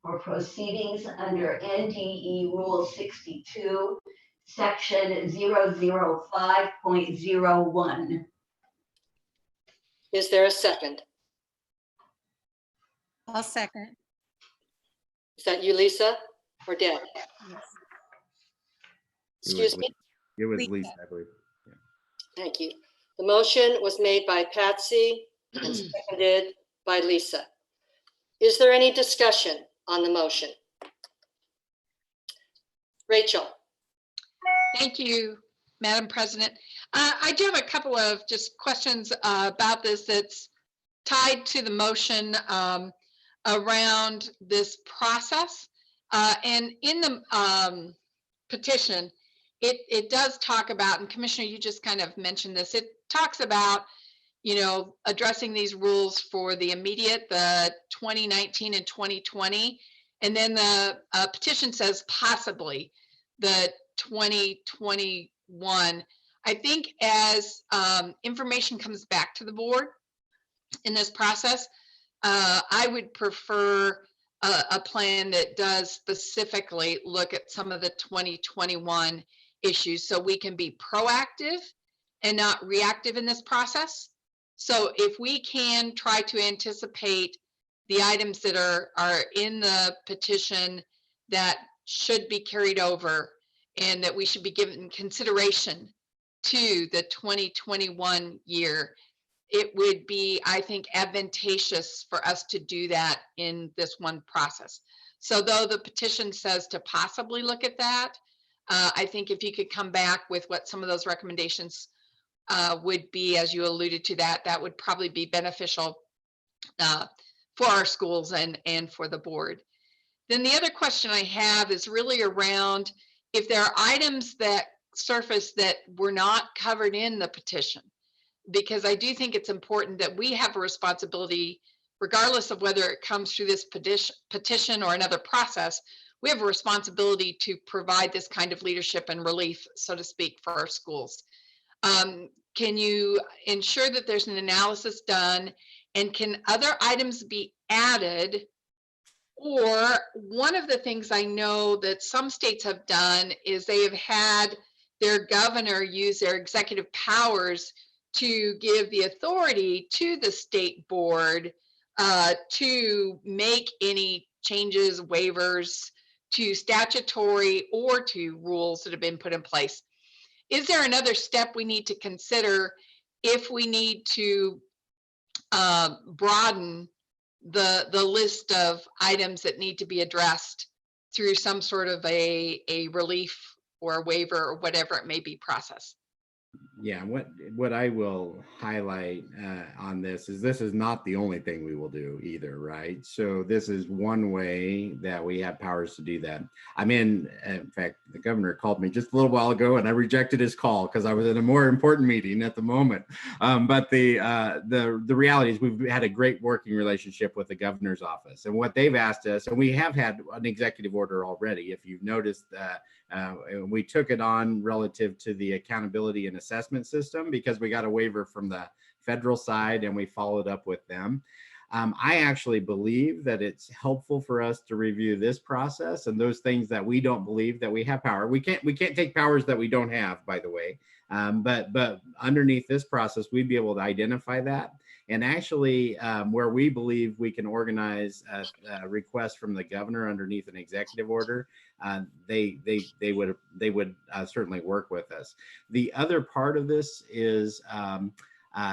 for proceedings under NDE Rule 62, Section 005.01. Is there a second? I'll second. Is that you, Lisa, or Deb? Yes. Excuse me? It was Lisa. Lisa, I believe. Thank you. The motion was made by Patsy and seconded by Lisa. Is there any discussion on the motion? Rachel? Thank you, Madam President. I do have a couple of just questions about this that's tied to the motion around this process. And in the petition, it does talk about, and Commissioner, you just kind of mentioned this, it talks about, you know, addressing these rules for the immediate, the 2019 and 2020. And then the petition says possibly the 2021. I think as information comes back to the board in this process, I would prefer a plan that does specifically look at some of the 2021 issues so we can be proactive and not reactive in this process. So if we can try to anticipate the items that are in the petition that should be carried over and that we should be given consideration to the 2021 year, it would be, I think, advantageous for us to do that in this one process. So though the petition says to possibly look at that, I think if you could come back with what some of those recommendations would be, as you alluded to, that would probably be beneficial for our schools and for the board. Then the other question I have is really around if there are items that surface that were not covered in the petition, because I do think it's important that we have a responsibility, regardless of whether it comes through this petition or another process, we have a responsibility to provide this kind of leadership and relief, so to speak, for our schools. Can you ensure that there's an analysis done, and can other items be added? Or one of the things I know that some states have done is they have had their governor use their executive powers to give the authority to the state board to make any changes, waivers to statutory or to rules that have been put in place. Is there another step we need to consider if we need to broaden the list of items that need to be addressed through some sort of a relief or a waiver or whatever it may be process? Yeah, what I will highlight on this is not the only thing we will do either, right? So this is one way that we have powers to do that. in fact, the governor called me just a little while ago and I rejected his call because I was in a more important meeting at the moment. But the reality is we've had a great working relationship with the governor's office, and what they've asked us, and we have had an executive order already, if you've noticed, we took it on relative to the accountability and assessment system because we got a waiver from the federal side and we followed up with them. I actually believe that it's helpful for us to review this process and those things that we don't believe that we have power. We can't take powers that we don't have, by the way. But underneath this process, we'd be able to identify that And actually, where we believe we can organize a request from the governor underneath an executive order, they would certainly work with us. The other part of this is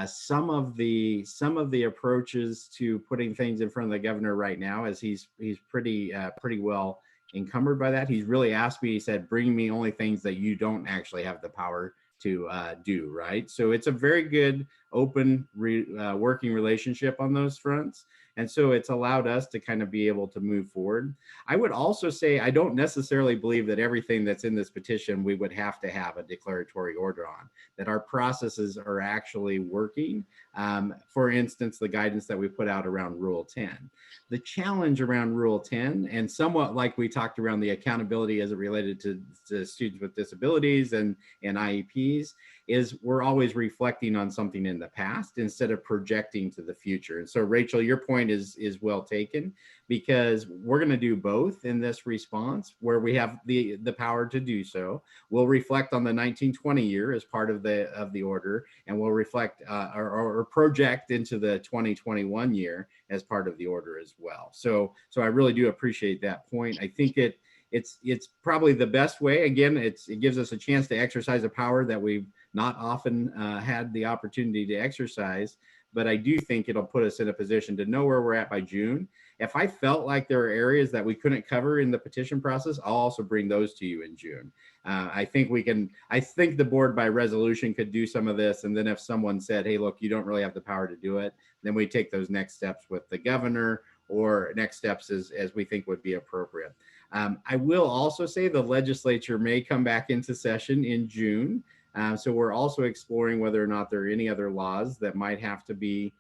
some of the approaches to putting things in front of the governor right now, as he's pretty well encumbered by that. He's really asked me, he said, bring me only things that you don't actually have the power to do, right? So it's a very good open working relationship on those fronts. And so it's allowed us to kind of be able to move forward. I would also say, I don't necessarily believe that everything that's in this petition, we would have to have a declaratory order on, that our processes are actually working. For instance, the guidance that we put out around Rule 10. The challenge around Rule 10, and somewhat like we talked around the accountability as it related to students with disabilities and IEPs, is we're always reflecting on something in the past instead of projecting to the future. And so, Rachel, your point is well taken, because we're going to do both in this response where we have the power to do so. We'll reflect on the 1920 year as part of the order, and we'll reflect or project into the 2021 year as part of the order as well. So I really do appreciate that point. I think it's probably the best way. Again, it gives us a chance to exercise a power that we've not often had the opportunity to exercise, but I do think it'll put us in a position to know where we're at by June. If I felt like there are areas that we couldn't cover in the petition process, I'll also bring those to you in June. I think the board by resolution could do some of this. And then if someone said, hey, look, you don't really have the power to do it, then we take those next steps with the governor, or next steps as we think would be appropriate. I will also say the legislature may come back into session in June. So we're also exploring whether or not there are any other laws that might have to be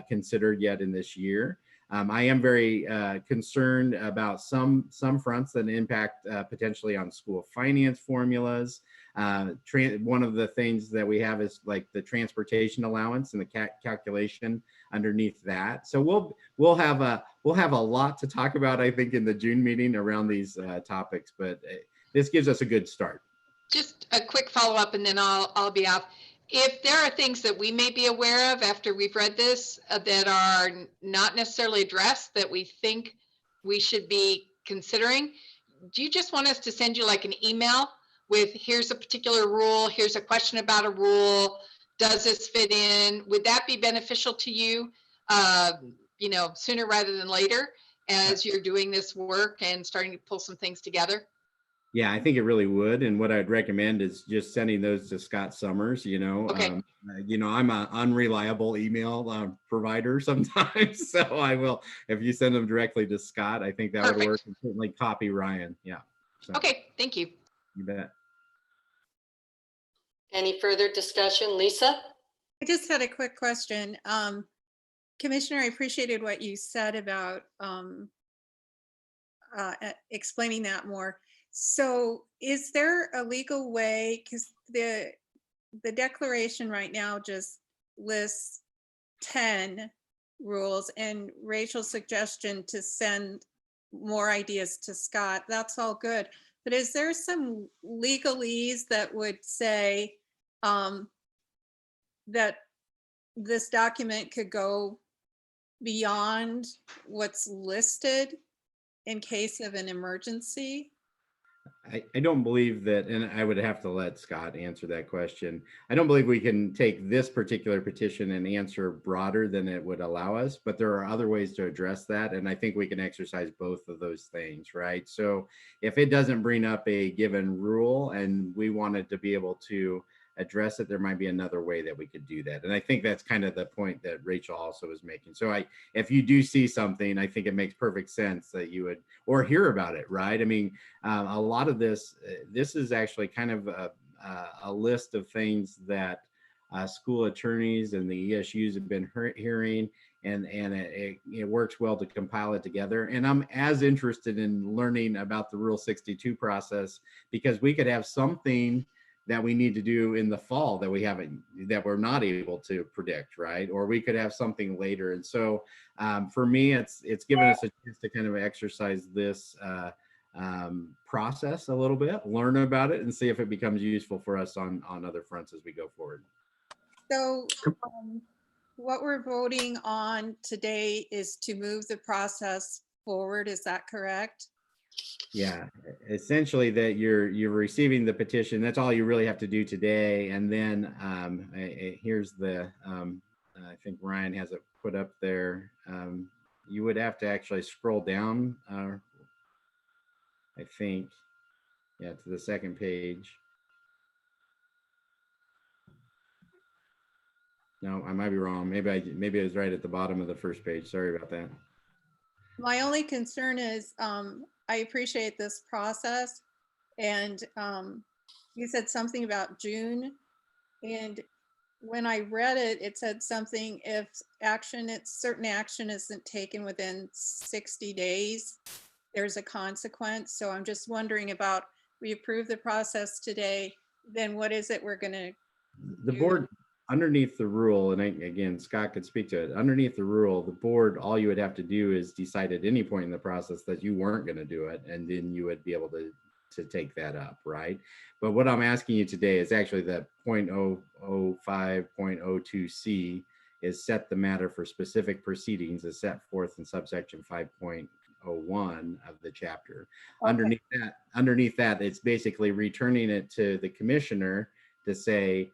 considered yet in this year. I am very concerned about some fronts that impact potentially on school finance formulas. One of the things that we have is like the transportation allowance and the calculation underneath that. So we'll have a lot to talk about, I think, in the June meeting around these topics. But this gives us a good start. Just a quick follow-up and then I'll be off. If there are things that we may be aware of after we've read this that are not necessarily addressed that we think we should be considering, do you just want us to send you like an email with here's a particular rule, here's a question about a rule, does this fit in? Would that be beneficial to you, sooner rather than later as you're doing this work and starting to pull some things together? Yeah, I think it really would. And what I'd recommend is just sending those to Scott Summers. Okay. I'm an unreliable email provider sometimes. So I will, if you send them directly to Scott, I think that would work. And certainly copy Ryan. Yeah. So, okay. Thank you. You bet. Any further discussion? Lisa? I just had a quick question. Commissioner, I appreciated what you said about explaining that more. So is there a legal way, because the declaration right now just lists 10 rules, and Rachel's suggestion to send more ideas to Scott, that's all good. But is there some legalese that would say that this document could go beyond what's listed in case of an emergency? I don't believe that, and I would have to let Scott answer that question. I don't believe we can take this particular petition and answer broader than it would allow us, but there are other ways to address that. And I think we can exercise both of those things, right? So if it doesn't bring up a given rule and we wanted to be able to address it, there might be another way that we could do that. And I think that's kind of the point that Rachel also was making. So if you do see something, I think it makes perfect sense that you would, or hear about it, right? I mean, a lot of this is actually kind of a list of things that school attorneys and the ESUs have been hearing, and it works well to compile it together. And I'm as interested in learning about the Rule 62 process, because we could have something that we need to do in the fall that we're not able to predict, right? Or we could have something later. And so for me, it's given us a chance to kind of exercise this process a little bit, learn about it, and see if it becomes useful for us on other fronts as we go forward. So what we're voting on today is to move the process forward. Is that correct? Yeah, essentially that you're receiving the petition. That's all you really have to do today. And then here's the, I think Ryan has it put up there. You would have to actually scroll down, I think, yeah, to the second page. No, I might be wrong. Maybe I was right at the bottom of the first page. Sorry about that. My only concern is I appreciate this process. And you said something about June. And when I read it, it said something if certain action isn't taken within 60 days, there's a consequence. So I'm just wondering about, we approve the process today, then what is it we're going to The board, underneath the rule, and again, Scott could speak to it, underneath the rule, the board, all you would have to do is decide at any point in the process that you weren't going to do it, and then you would be able to take that up, right? But what I'm asking you today is actually that 0.005.02C is set the matter for specific proceedings as set forth in subsection 5.01 of the chapter. Okay. Underneath that, it's basically returning it to the commissioner to say,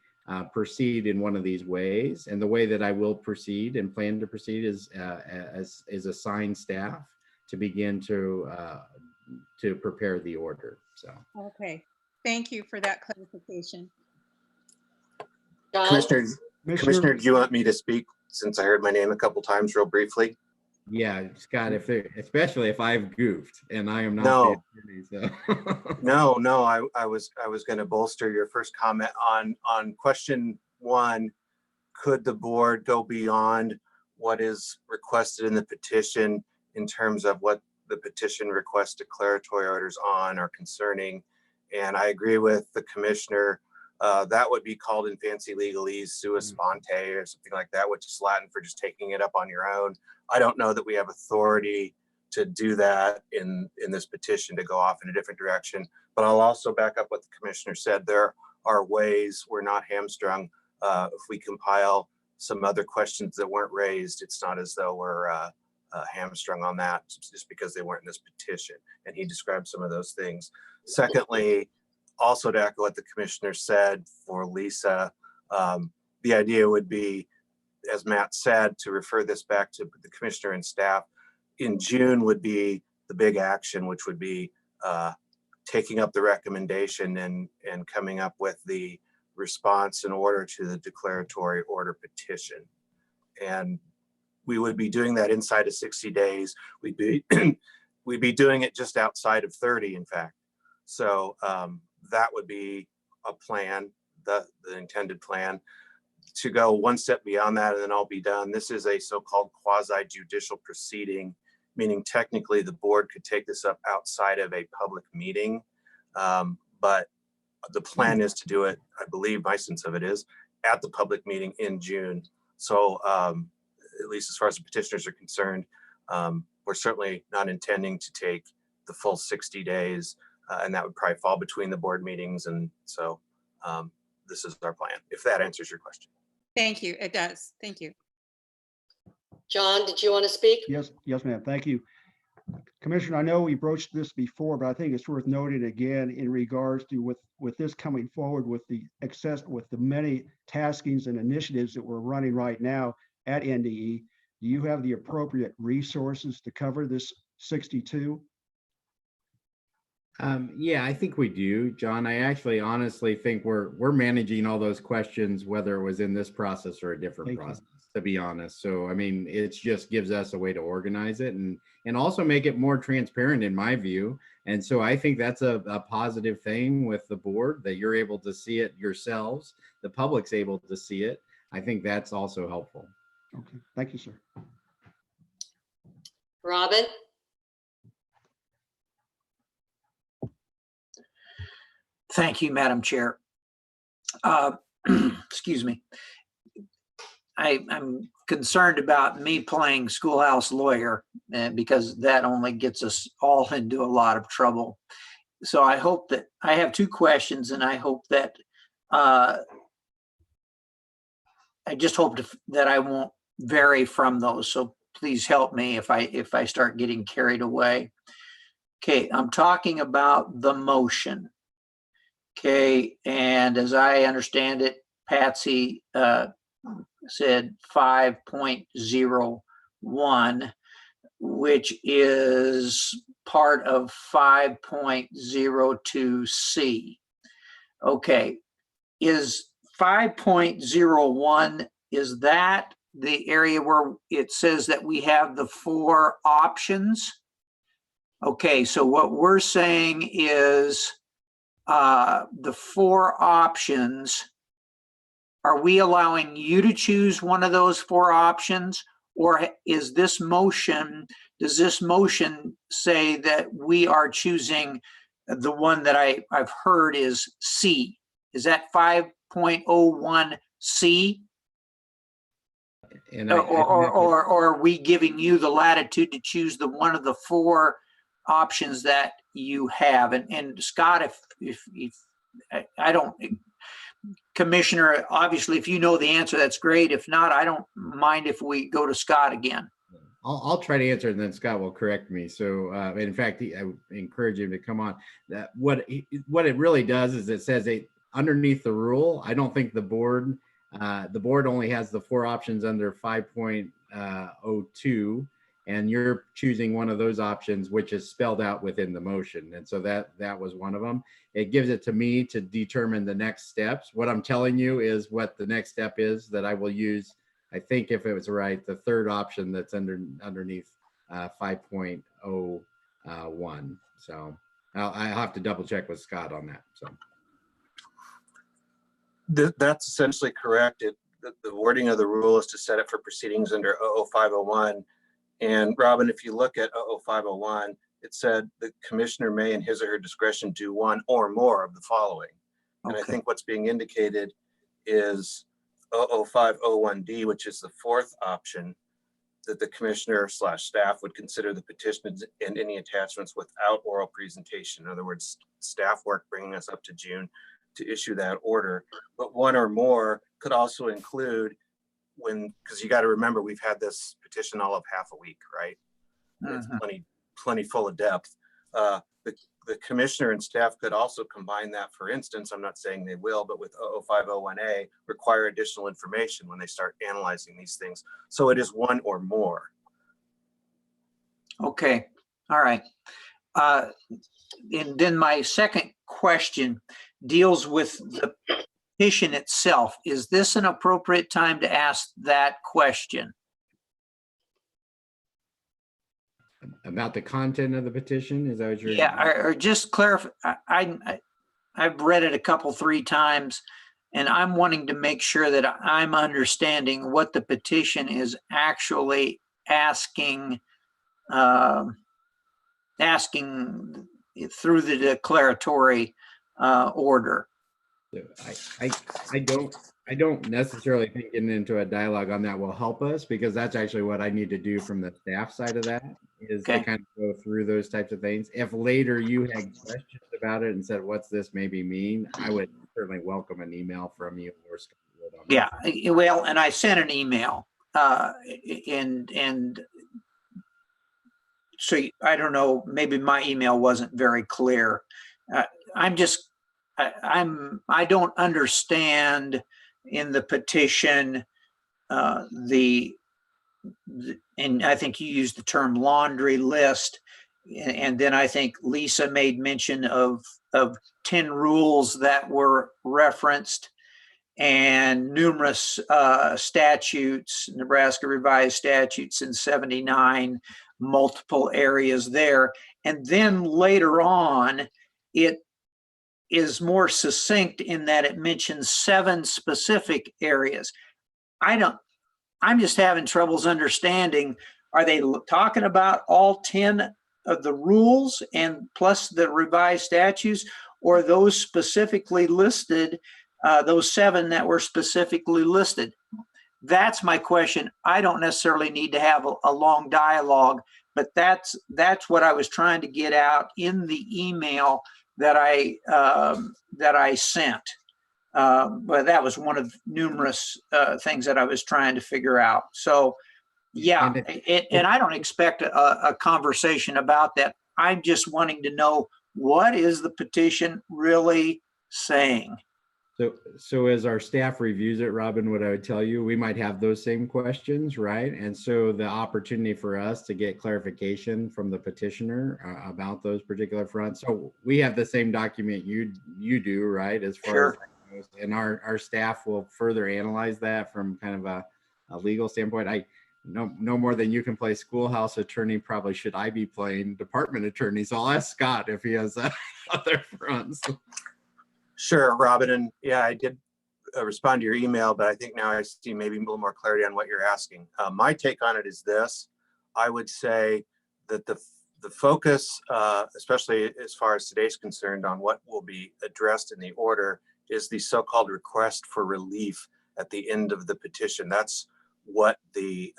proceed in one of these ways. And the way that I will proceed and plan to proceed is assign staff to begin to prepare the order. So. Okay, thank you for that clarification. Commissioner, do you want me to speak since I heard my name a couple times real briefly? Yeah, Scott, especially if I've goofed and I am not No. the attorney, so. No, I was going to bolster your first comment on question 1. Could the board go beyond what is requested in the petition in terms of what the petition requests declaratory orders on or concerning? And I agree with the commissioner. That would be called in fancy legalese sua sponte or something like that, which is Latin for just taking it up on your own. I don't know that we have authority to do that in this petition to go off in a different direction. But I'll also back up what the commissioner said. There are ways we're not hamstrung. If we compile some other questions that weren't raised, it's not as though we're hamstrung on that just because they weren't in this petition. And he described some of those things. Secondly, also to echo what the commissioner said for Lisa, the idea would be, as Matt said, to refer this back to the commissioner and staff. In June would be the big action, which would be taking up the recommendation and coming up with the response in order to the declaratory order petition. And we would be doing that inside of 60 days. We'd be doing it just outside of 30, in fact. So that would be a plan, the intended plan. To go one step beyond that and then I'll be done. This is a so-called quasi-judicial proceeding, meaning technically the board could take this up outside of a public meeting. But the plan is to do it, I believe my sense of it is, at the public meeting in June. So at least as far as the petitioners are concerned, we're certainly not intending to take the full 60 days. And that would probably fall between the board meetings. And so this is our plan, if that answers your question. Thank you, it does. Thank you. John, did you want to speak? Yes, ma'am. Thank you. Commissioner, I know we broached this before, but I think it's worth noting again in regards to with this coming forward with the many taskings and initiatives that we're running right now at NDE. Do you have the appropriate resources to cover this 62? Yeah, I think we do, John. I actually honestly think we're managing all those questions, whether it was in this process or a different process, to be honest. So, I mean, it just gives us a way to organize it and also make it more transparent in my view. And so I think that's a positive thing with the board, that you're able to see it yourselves. The public's able to see it. I think that's also helpful. Okay, thank you, sir. Robin? Thank you, Madam Chair. Excuse me. I'm concerned about me playing schoolhouse lawyer because that only gets us all into a lot of trouble. So I hope that I have two questions, and I hope that I just hope that I won't vary from those. So please help me if I start getting carried away. Okay, I'm talking about the motion. Okay, and as I understand it, Patsy said 5.01, which is part of 5.02C. Okay, is 5.01, is that the area where it says that we have the 4 options? Okay, so what we're saying is the 4 options, are we allowing you to choose one of those 4 options? Or is this motion, does this motion say that we are choosing the one that I've heard is C? Is that 5.01C? And Or are we giving you the latitude to choose the one of the 4 options that you have? And Scott, if I don't, Commissioner, obviously, if you know the answer, that's great. If not, I don't mind if we go to Scott again. I'll try to answer it, and then Scott will correct me. So, in fact, I would encourage him to come on. What it really does is it says underneath the rule. I don't think the board only has the 4 options under 5.02, and you're choosing one of those options, which is spelled out within the motion. And so that was one of them. It gives it to me to determine the next steps. What I'm telling you is what the next step is that I will use. I think if it was right, the 3rd option that's underneath 5.01. So I'll have to double check with Scott on that. So That's essentially correct. The wording of the rule is to set it for proceedings under 00501. And Robin, if you look at 00501, it said the commissioner may in his or her discretion do one or more of the following. And I think what's being indicated is 00501D, which is the 4th option, that the commissioner/staff would consider the petition and any attachments without oral presentation. In other words, staff work bringing us up to June to issue that order. But one or more could also include because you got to remember, we've had this petition all of half a week, right? It's plenty full of depth. The commissioner and staff could also combine that. For instance, I'm not saying they will, but with 00501A, require additional information when they start analyzing these things. So it is one or more. Okay, all right. And then my second question deals with the petition itself. Is this an appropriate time to ask that question? about the content of the petition, is that what you're? Yeah, or just clarify. I've read it 3 times, and I'm wanting to make sure that I'm understanding what the petition is actually asking, asking through the declaratory order. I don't necessarily think getting into a dialogue on that will help us, because that's actually what I need to do from the staff side of that, is to kind of go through those types of things. If later you had questions about it and said, what's this maybe mean? I would certainly welcome an email from you or Scott. Yeah, well, and I sent an email and so I don't know, maybe my email wasn't very clear. I don't understand in the petition and I think you used the term laundry list, and then I think Lisa made mention of 10 rules that were referenced and numerous statutes, Nebraska revised statutes in 79, multiple areas there. And then later on, it is more succinct in that it mentions 7 specific areas. I'm just having troubles understanding, are they talking about all 10 of the rules and plus the revised statutes, or those specifically listed, those 7 that were specifically listed? That's my question. I don't necessarily need to have a long dialogue, but that's what I was trying to get out in the email that I sent. But that was one of numerous things that I was trying to figure out. So, yeah, and I don't expect a conversation about that. I'm just wanting to know, what is the petition really saying? So as our staff reviews it, Robin, what I would tell you, we might have those same questions, right? And so the opportunity for us to get clarification from the petitioner about those particular fronts. So we have the same document you do, right? As far as that goes. And our staff will further analyze that from kind of a legal standpoint. I no more than you can play schoolhouse attorney, probably should I be playing department attorney. So I'll ask Scott if he has other fronts. Sure, Robin, and yeah, I did respond to your email, but I think now I see maybe a little more clarity on what you're asking. My take on it is this: I would say that the focus, especially as far as today's concerned, on what will be addressed in the order is the so-called request for relief at the end of the petition. That's what the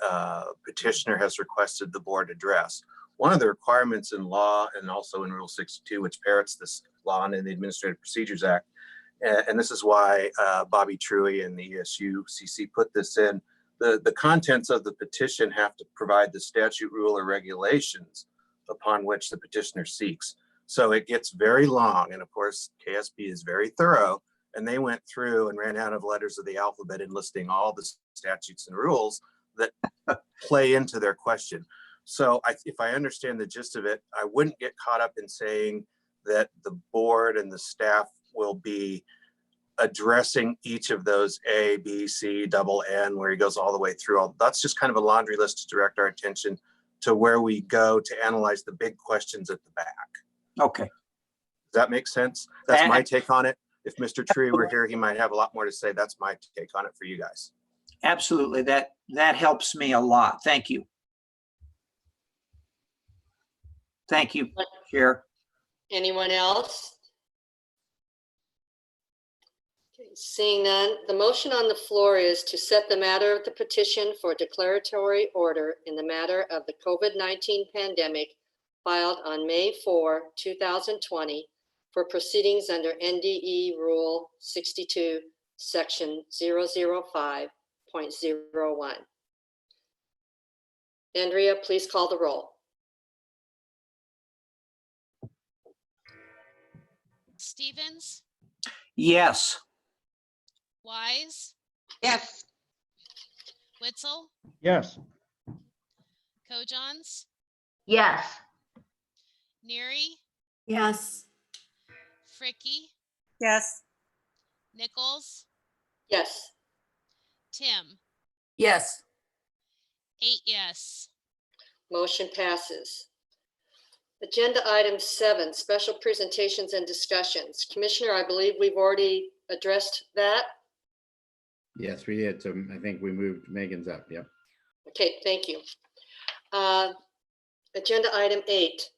petitioner has requested the board address. One of the requirements in law and also in Rule 62, which parrots this law and in the Administrative Procedures Act, and this is why Bobby Truey and the ESU-CC put this in, the contents of the petition have to provide the statute, rule, or regulations upon which the petitioner seeks. So it gets very long, and of course, KSB is very thorough, and they went through and ran out of letters of the alphabet enlisting all the statutes and rules that play into their question. So if I understand the gist of it, I wouldn't get caught up in saying that the board and the staff will be addressing each of those A, B, C, double N, where he goes all the way through. All that's just kind of a laundry list to direct our attention to where we go to analyze the big questions at the back. Okay. Does that make sense? That's my take on it. If Mr. Tree were here, he might have a lot more to say. That's my take on it for you guys. Absolutely. That helps me a lot. Thank you. Thank you, Chair. Anyone else? Okay, seeing none, the motion on the floor is to set the matter of the petition for declaratory order in the matter of the COVID-19 pandemic filed on May 4, 2020 for proceedings under NDE Rule 62, Section 005.01. Andrea, please call the roll. Stevens, Yes. Wise, Yes. Witzel, Yes. Kojons, Yes. Neary, Yes. Fricky, Yes. Nichols, Yes. Tim. Yes. 8 yes. Motion passes. Agenda item 7, special presentations and discussions. Commissioner, I believe we've already addressed that. Yes, we did. So I think we moved Megan's up. Yep. Okay, thank you. Agenda item 8,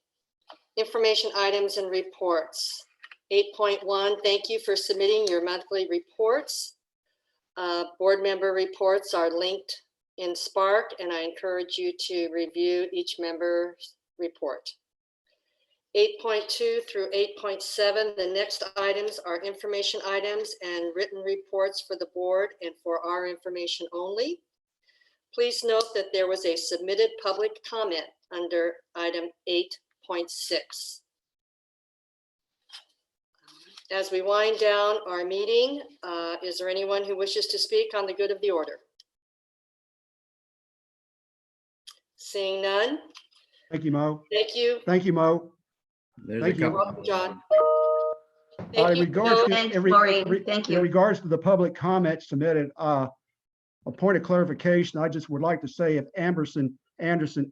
information items and reports. 8.1, thank you for submitting your monthly reports. Board member reports are linked in Spark, and I encourage you to review each member's report. 8.2 through 8.7, the next items are information items and written reports for the board and for our information only. Please note that there was a submitted public comment under item 8.6. As we wind down our meeting, is there anyone who wishes to speak on the good of the order? Seeing none. Thank you, Mo. Thank you. Thank you, Mo. There's Thank a you. couple. Welcome, John. In Thank you. regards to, Thanks, Maureen. Thank in you. regards to the public comments submitted, a point of clarification, I just would like to say if Anderson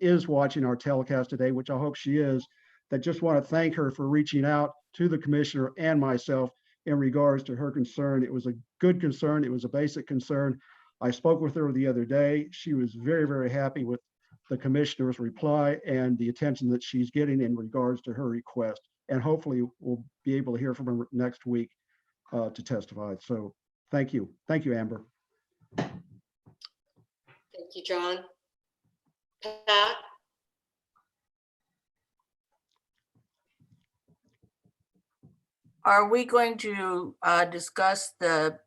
is watching our telecast today, which I hope she is, that just want to thank her for reaching out to the commissioner and myself in regards to her concern. It was a good concern. It was a basic concern. I spoke with her the other day. She was very, very happy with the commissioner's reply and the attention that she's getting in regards to her request. And hopefully we'll be able to hear from her next week to testify. So thank you. Thank you, Amber. Thank you, John. Pat? are we going to discuss the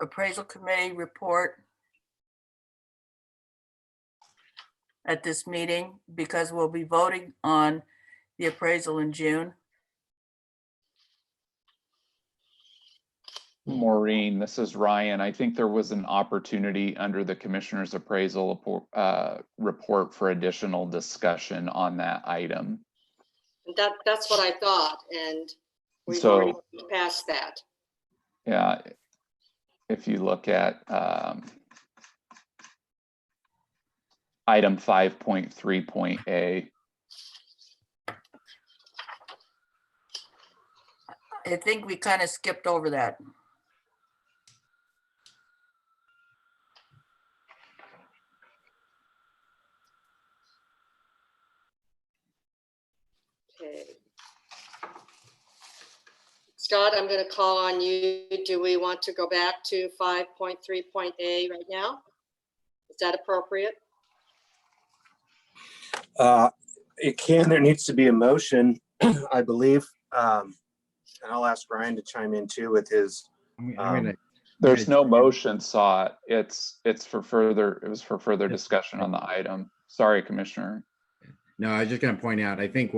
appraisal committee report at this meeting? Because we'll be voting on the appraisal in June. Maureen, this is Ryan. I think there was an opportunity under the commissioner's appraisal report for additional discussion on that item. That's what I thought, and we've So, already passed that. yeah, if you look at item 5.3.A. I think we kind of skipped over that. Okay. Scott, I'm going to call on you. Do we want to go back to 5.3.A right now? Is that appropriate? It can, there needs to be a motion, I believe. And I'll ask Ryan to chime in too with his. There's no motion sought. It was for further discussion on the item. Sorry, Commissioner. No, I was just going to point out, I think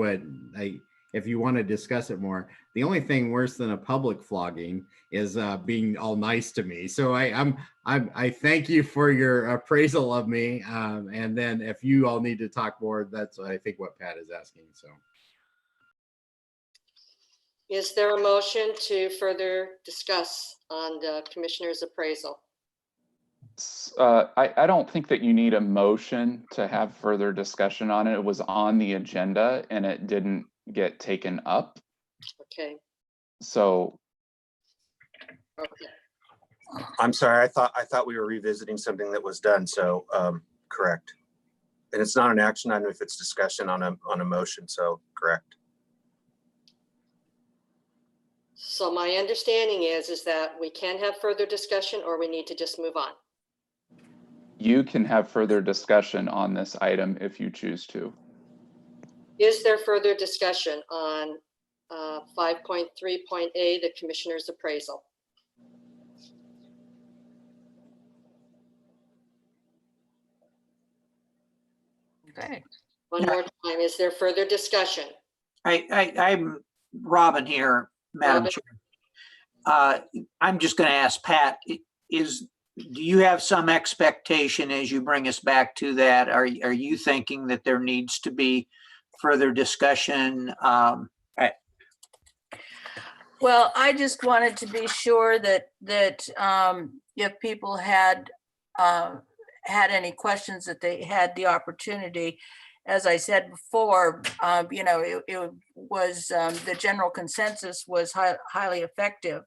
if you want to discuss it more, the only thing worse than a public flogging is being all nice to me. So I thank you for your appraisal of me. And then if you all need to talk more, that's I think what Pat is asking. So. Is there a motion to further discuss on the commissioner's appraisal? I don't think that you need a motion to have further discussion on it. It was on the agenda and it didn't get taken up. Okay. So. Okay. I'm sorry, I thought we were revisiting something that was done. So correct. And it's not an action item if it's discussion on a motion. So correct. So my understanding is that we can have further discussion or we need to just move on. You can have further discussion on this item if you choose to. Is there further discussion on 5.3.A, the commissioner's appraisal? Okay. One more time, is there further discussion? I'm Robin here, Madam Robin? Chair. I'm just going to ask Pat, do you have some expectation as you bring us back to that? Are you thinking that there needs to be further discussion? Well, I just wanted to be sure that if people had any questions, that they had the opportunity. As I said before, it was the general consensus was highly effective.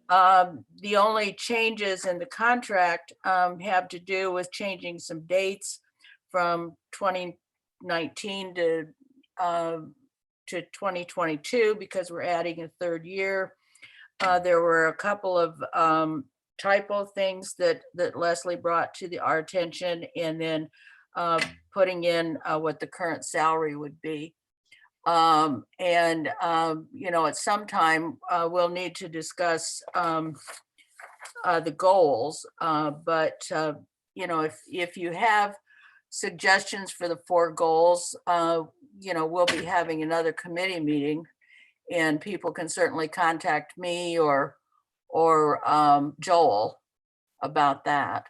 The only changes in the contract have to do with changing some dates from 2019 to 2022 because we're adding a third year. There were a couple of typo things that Leslie brought to our attention, and then putting in what the current salary would be. At some time we'll need to discuss the goals, but if you have suggestions for the 4 goals, we'll be having another committee meeting, and people can certainly contact me or Joel about that.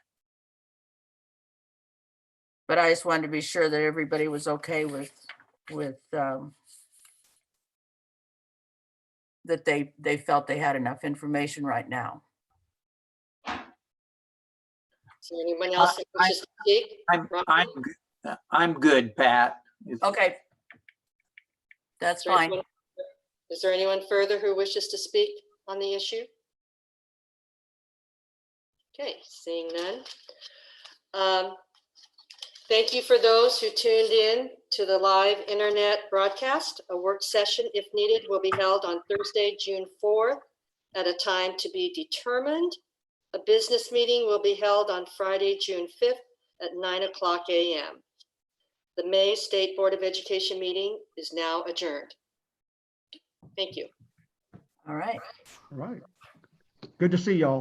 But I just wanted to be sure that everybody was okay with that they felt they had enough information right now. Is there anyone else that wishes to speak? I'm good, Pat. Okay. That's fine. Is there anyone further who wishes to speak on the issue? Okay, seeing none. Thank you for those who tuned in to the live internet broadcast. A work session, if needed, will be held on Thursday, June 4th at a time to be determined. A business meeting will be held on Friday, June 5th at 9:00 a.m. The May State Board of Education meeting is now adjourned. Thank you. All right. All right. Good to see y'all.